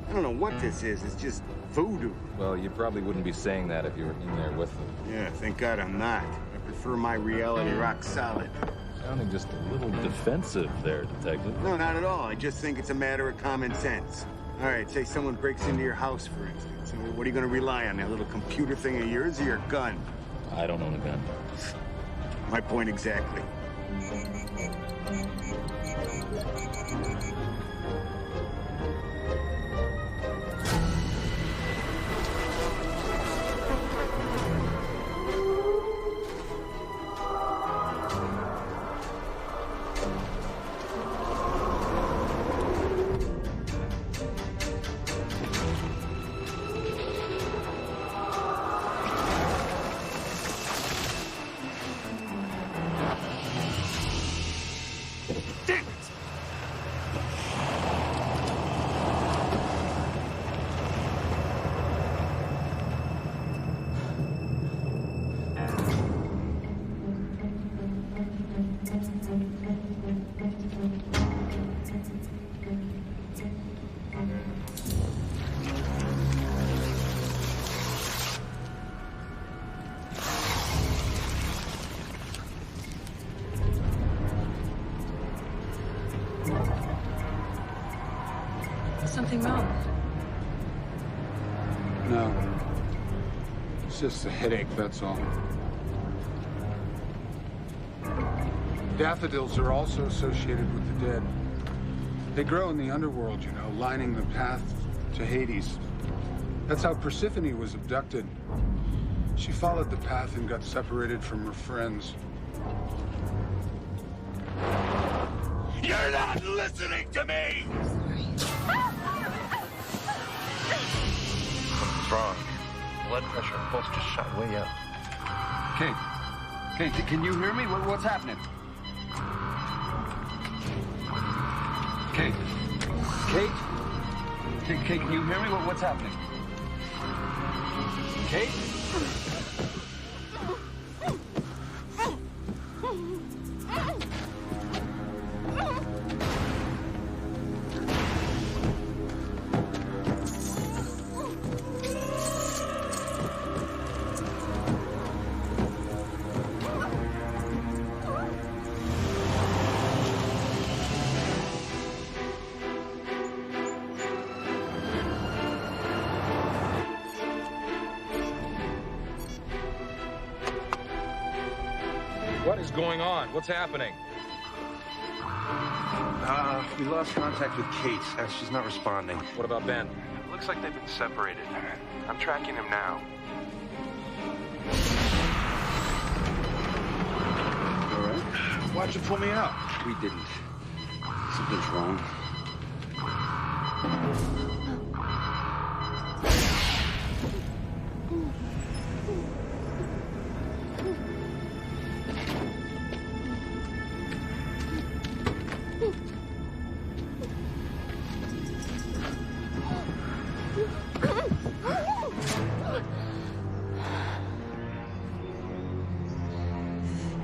I don't know what this is. It's just voodoo. Well, you probably wouldn't be saying that if you were in there with them. Yeah, thank God I'm not. I prefer my reality rock solid. Sounding just a little defensive there, Detective. No, not at all. I just think it's a matter of common sense. All right, say someone breaks into your house, for instance. What are you going to rely on, that little computer thing of yours or your gun? I don't own a gun. My point exactly. Something wrong? No. It's just a headache, that's all. Daffodils are also associated with the dead. They grow in the underworld, you know, lining the path to Hades. That's how Persephone was abducted. She followed the path and got separated from her friends. You're not listening to me! What's wrong? Blood pressure and pulse just shot way up. Kate, can you hear me? What's happening? Kate? Kate, can you hear me? What's happening? Kate? What is going on? What's happening? We lost contact with Kate. She's not responding. What about Ben? It looks like they've been separated. I'm tracking him now. All right. Why'd you pull me out? We didn't. Something's wrong.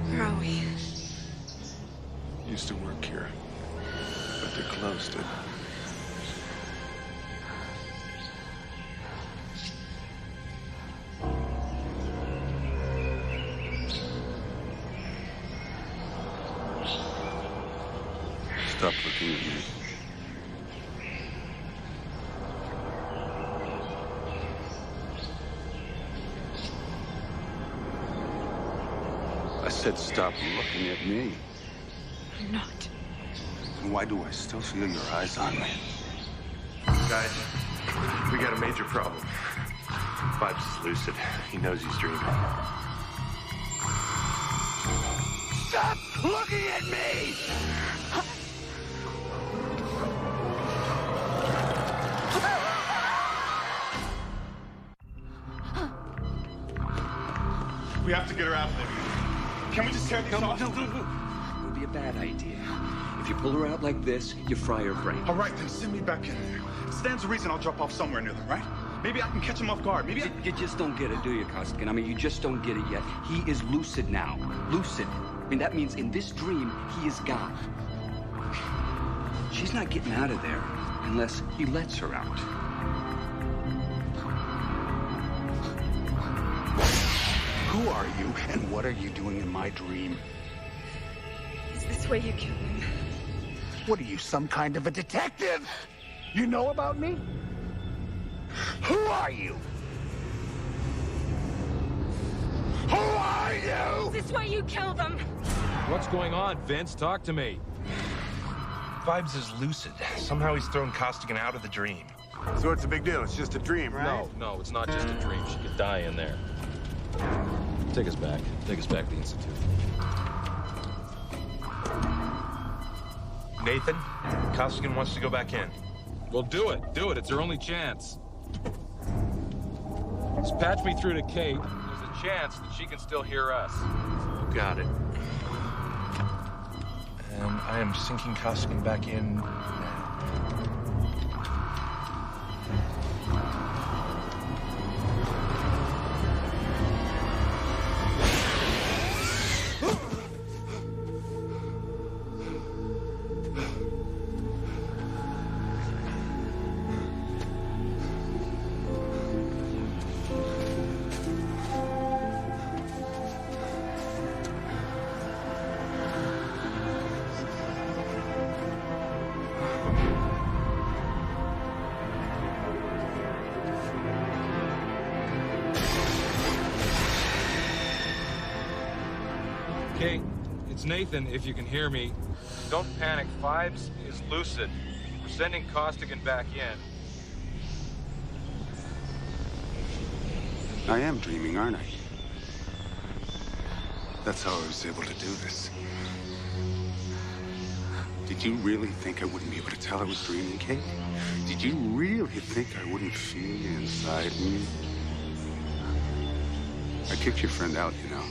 Where are we? Used to work here, but they closed it. Stop looking at me. said stop looking at me. I'm not. And why do I still feel your eyes on me? Guys, we got a major problem. Vibes is lucid. He knows he's dreaming. Stop looking at me! We have to get her out of there. Can we just tear these off? No. It would be a bad idea. If you pull her out like this, you fry her brain. All right, then send me back in there. Stands to reason I'll drop off somewhere near them, right? Maybe I can catch him off guard. Maybe You just don't get it, do you, Costigan? I mean, you just don't get it yet. He is lucid now. Lucid. I mean, that means in this dream, he is God. She's not getting out of there unless he lets her out. Who are you, and what are you doing in my dream? Is this where you kill him? What are you, some kind of a detective? You know about me? Who are you? Who are you? Is this where you kill them? What's going on, Vince? Talk to me. Vibes is lucid. Somehow he's thrown Costigan out of the dream. So it's a big deal. It's just a dream, right? No, it's not just a dream. She could die in there. Take us back. Take us back to the Institute. Nathan, Costigan wants to go back in. Well, do it. Do it. It's our only chance. Just patch me through to Kate. There's a chance that she can still hear us. Got it. And I am sinking Costigan back in now. Kate, it's Nathan, if you can hear me. Don't panic. Vibes is lucid. We're sending Costigan back in. I am dreaming, aren't I? That's how I was able to do this. Did you really think I wouldn't be able to tell I was dreaming, Kate? Did you really think I wouldn't feel you inside me? I kicked your friend out, you know.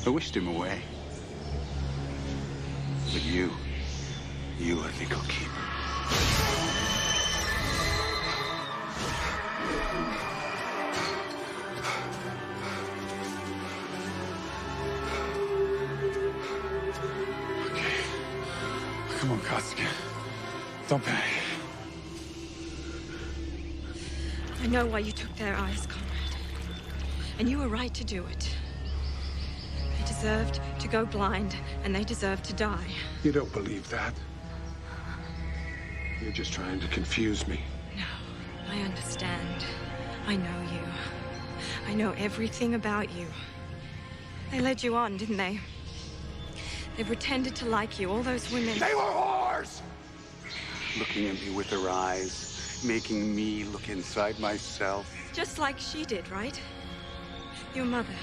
I wished him away. But you I think I'll keep. Okay. Come on, Costigan. Don't panic. I know why you took their eyes, Conrad. And you were right to do it. They deserved to go blind, and they deserved to die. You don't believe that? You're just trying to confuse me. No, I understand. I know you. I know everything about you. They led you on, didn't they? They pretended to like you, all those women. They were whores! Looking at me with their eyes, making me look inside myself. Just like she did, right? Your mother.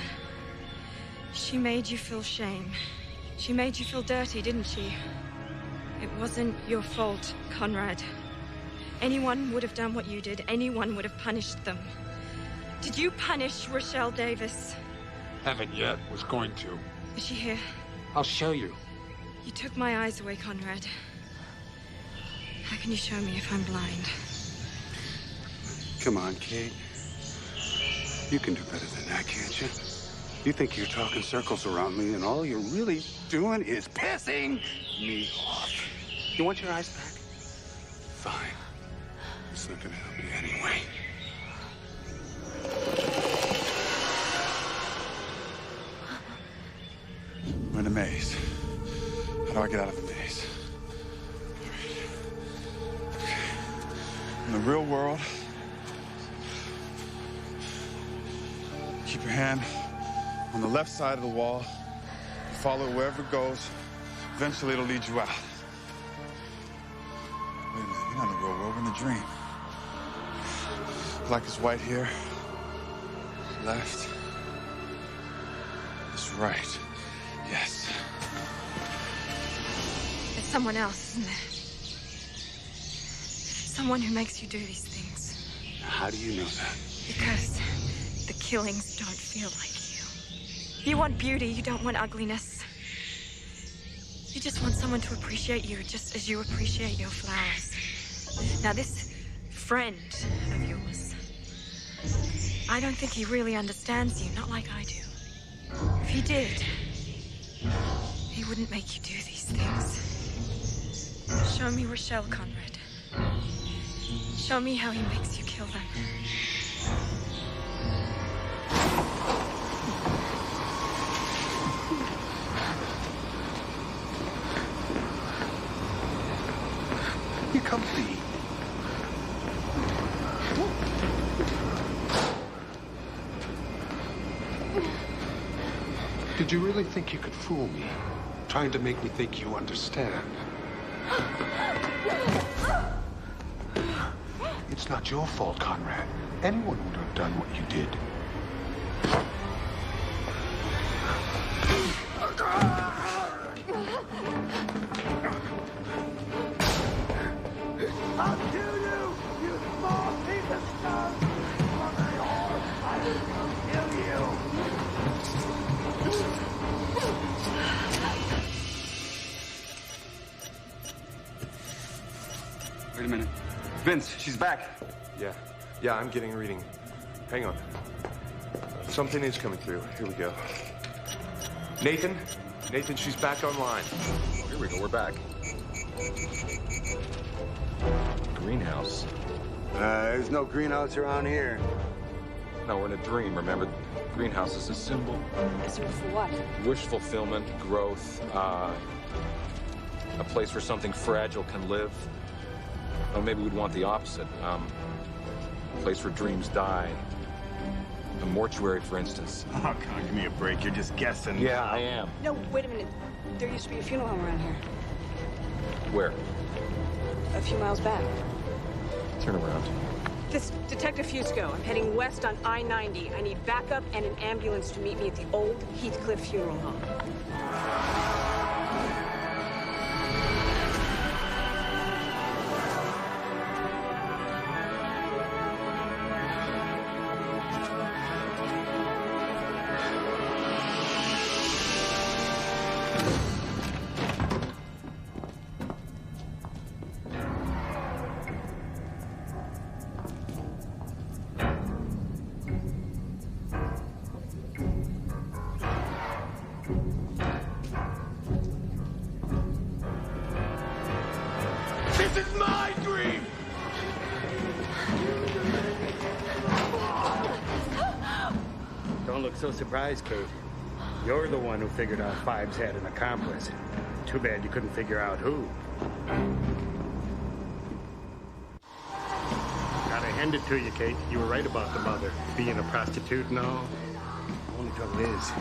She made you feel shame. She made you feel dirty, didn't she? It wasn't your fault, Conrad. Anyone would have done what you did. Anyone would have punished them. Did you punish Rochelle Davis? Haven't yet. Was going to. Is she here? I'll show you. You took my eyes away, Conrad. How can you show me if I'm blind? Come on, Kate. You can do better than that, can't you? You think you're talking circles around me, and all you're really doing is pissing me off. You want your eyes back? Fine. It's not gonna help you anyway. I'm in a maze. How do I get out of the maze? Okay. In the real world, keep your hand on the left side of the wall follow wherever it goes. Eventually, it'll lead you out. Wait a minute, we're not in the real world, we're in a dream. Black is white here. Left. Is right. Yes. There's someone else, isn't there? Someone who makes you do these things. How do you know that? Because the killings don't feel like you. You want beauty, you don't want ugliness. You just want someone to appreciate you just as you appreciate your flowers. Now this friend of yours, I don't think he really understands you, not like I do. If he did, he wouldn't make you do these things. Show me Rochelle, Conrad. Show me how he makes you kill them. You comfy. Did you really think you could fool me? Trying to make me think you understand? It's not your fault, Conrad. Anyone would have done what you did. I'll kill you, you small piece of stuff! I will kill you! Wait a minute. Vince, she's back. Yeah, I'm getting a reading. Hang on. Something is coming through. Here we go. Nathan, she's back online. Oh, here we go, we're back. Greenhouse. There's no greenhouse around here. No, we're in a dream, remember? Greenhouse is a symbol. A symbol for what? Wish fulfillment, growth, a place where something fragile can live. Or maybe we'd want the opposite. A place where dreams die. A mortuary, for instance. Oh, come on, give me a break. You're just guessing. Yeah, I am. No, wait a minute. There used to be a funeral home around here. Where? A few miles back. Turn around. This Detective Fusco. I'm heading west on I-90. I need backup and an ambulance to meet me at the old Heathcliff Funeral Home. This is my dream! Don't look so surprised, Kate. You're the one who figured out Fives had an accomplice. Too bad you couldn't figure out who. Gotta hand it to you, Kate. You were right about the mother. Being a prostitute and all. Only trouble is,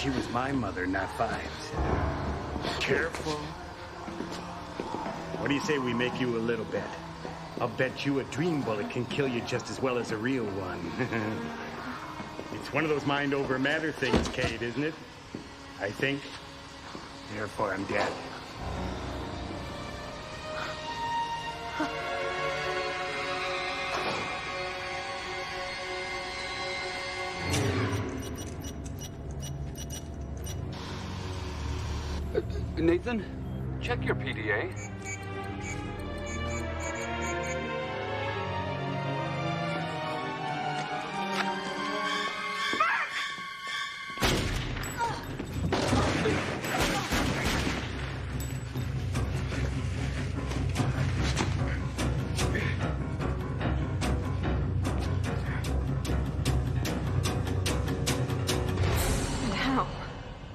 she was my mother, not Fives. Careful. What do you say we make you a little bet? I'll bet you a dream bullet can kill you just as well as a real one. It's one of those mind over matter things, Kate, isn't it? I think. Therefore, I'm dead. Nathan, check your PDA.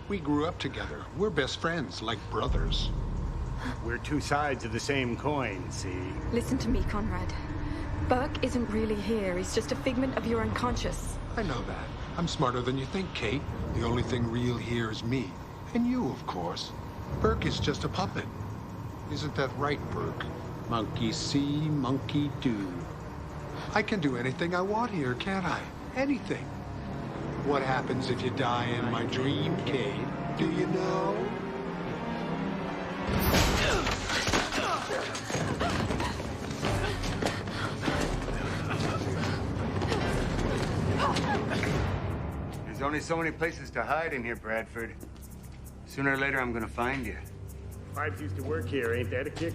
We grew up together. We're best friends, like brothers. We're two sides of the same coin, see? Listen to me, Conrad. Burke isn't really here. He's just a figment of your unconscious. I know that. I'm smarter than you think, Kate. The only thing real here is me. And you, of course. Burke is just a puppet. Isn't that right, Burke? Monkey see, monkey do. I can do anything I want here, can't I? Anything. What happens if you die in my dream cave? Do you know? There's only so many places to hide in here, Bradford. Sooner or later, I'm gonna find you. Fives used to work here, ain't that a kick?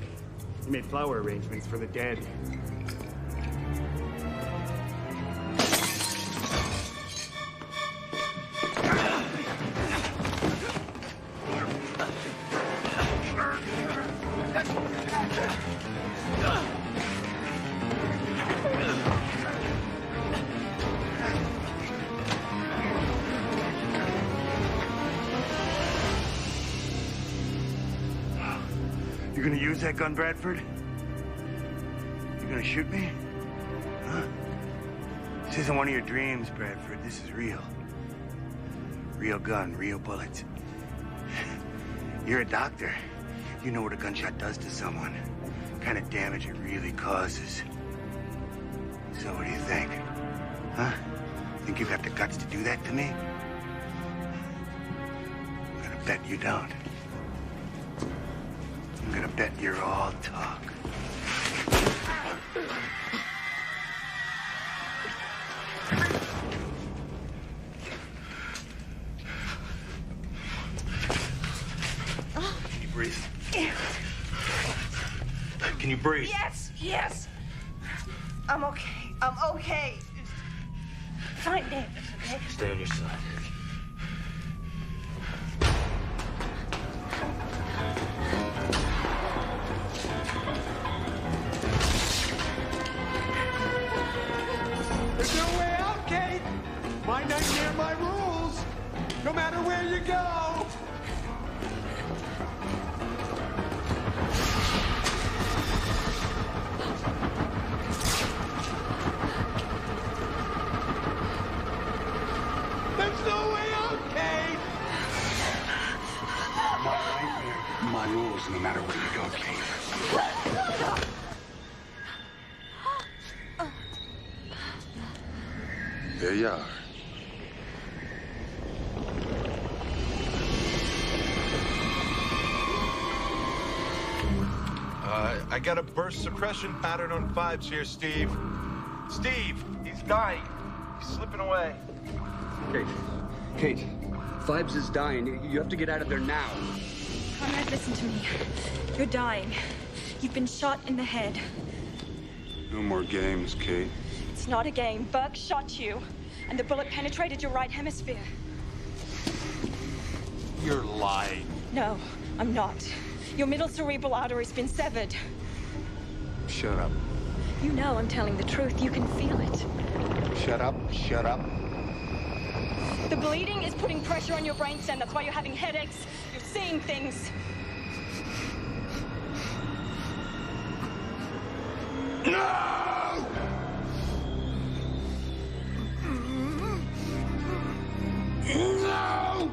He made flower arrangements for the dead. You gonna use that gun, Bradford? You gonna shoot me? Huh? This isn't one of your dreams, Bradford. This is real. Real gun, real bullets. You're a doctor. You know what a gunshot does to someone. What kind of damage it really causes. So what do you think? Huh? Think you got the guts to do that to me? I'm gonna bet you don't. I'm gonna bet you're all talk. Can you breathe? Can you breathe? Yes, yes. I'm okay. I'm okay. Fine, Davis, okay? Stay on your side. There's no way out, Kate. My nightmare, my rules. No matter where you go. There's no way out, Kate. My nightmare, my rules, no matter where you go, Kate. There you are. I got a burst suppression pattern on Fives here, Steve. Steve, he's dying. He's slipping away. Kate, Fives is dying. You have to get out of there now. Conrad, listen to me. You're dying. You've been shot in the head. No more games, Kate. It's not a game. Burke shot you, and the bullet penetrated your right hemisphere. You're lying. No, I'm not. Your middle cerebral artery's been severed. Shut up. You know I'm telling the truth. You can feel it. Shut up. Shut up. The bleeding is putting pressure on your brainstem. That's why you're having headaches. You're seeing things. No! No!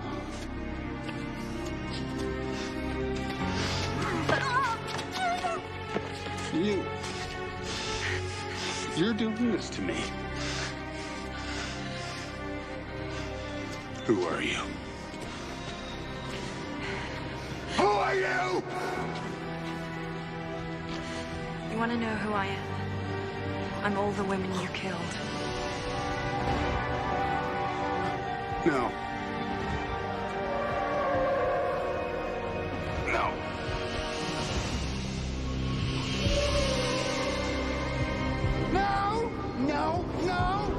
You're doing this to me. Who are you? Who are you? You want to know who I am? I'm all the women you killed. No. No. No! No! No!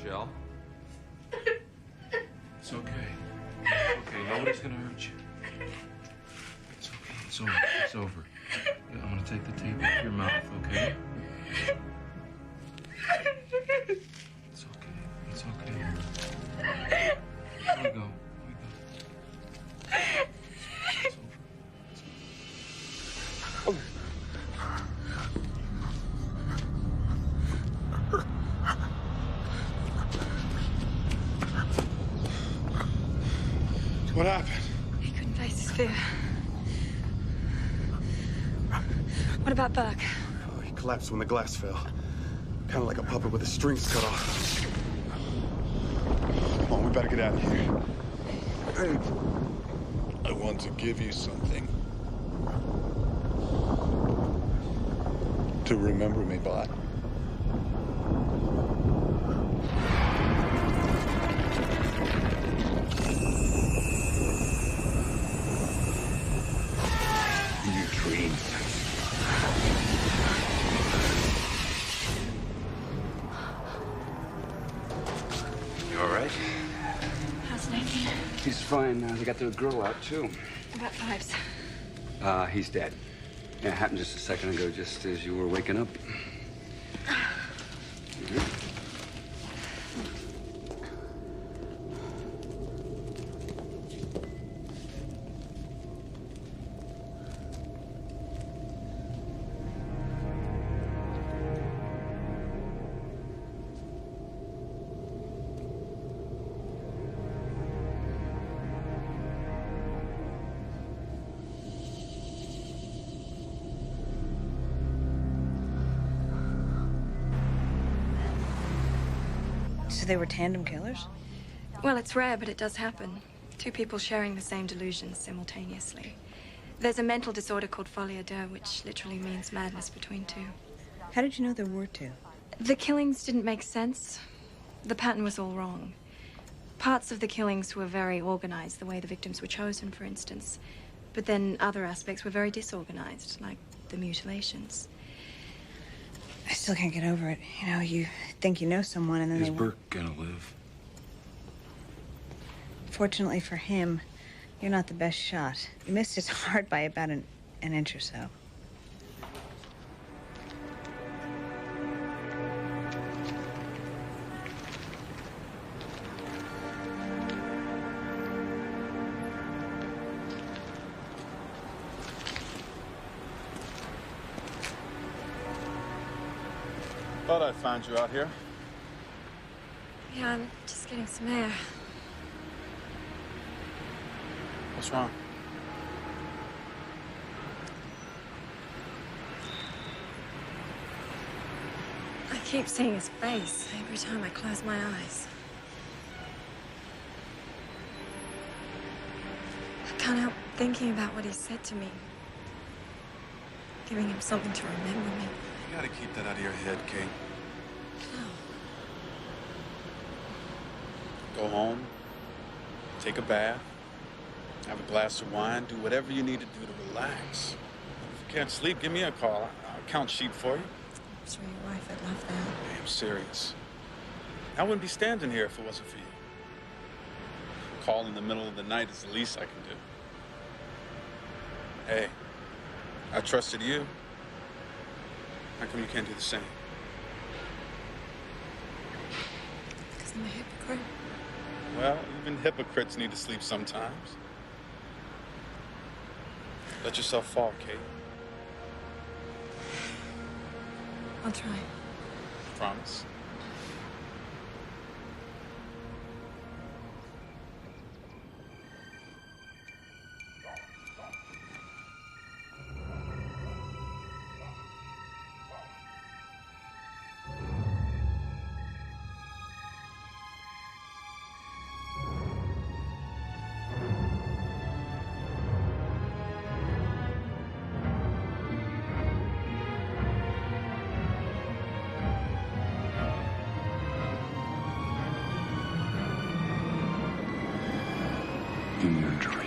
Rochelle? It's okay. Okay, nobody's gonna hurt you. It's okay. It's over. It's over. Yeah, I'm gonna take the tape off your mouth, okay? It's okay. It's okay. Here we go. Here we go. It's over. What happened? He couldn't face his fear. What about Burke? Oh, he collapsed when the glass fell. Kind of like a puppet with the strings cut off. Come on, we better get out of here. Hey, I want to give you something to remember me by. Your dreams. You all right? How's Nathan? He's fine. They got the girl out, too. About Fives. He's dead. Yeah, it happened just a second ago, just as you were waking up. So they were tandem killers? Well, it's rare, but it does happen. Two people sharing the same delusions simultaneously. There's a mental disorder called folie à deux, which literally means madness between two. How did you know there were two? The killings didn't make sense. The pattern was all wrong. Parts of the killings were very organized, the way the victims were chosen, for instance. But then other aspects were very disorganized, like the mutilations. I still can't get over it. You know, you think you know someone and then Is they... Burke gonna live? Fortunately for him, you're not the best shot. You missed his heart by about an inch or so. Thought I'd find you out here. Yeah, I'm just getting some air. What's wrong? I keep seeing his face every time I close my eyes. I can't help thinking about what he said to me. Giving him something to remember me. You gotta keep that out of your head, Kate. Go home, take a bath, have a glass of wine, do whatever you need to do to relax. If you can't sleep, give me a call. I'll count sheep for you. I'm sure your wife would love that. I'm serious. I wouldn't be standing here if it wasn't for you. Call in the middle of the night is the least I can do. Hey, I trusted you. How come you can't do the same? Because I'm a hypocrite. Well, even hypocrites need to sleep sometimes. Let yourself fall, Kate. I'll try. Promise. In your dreams.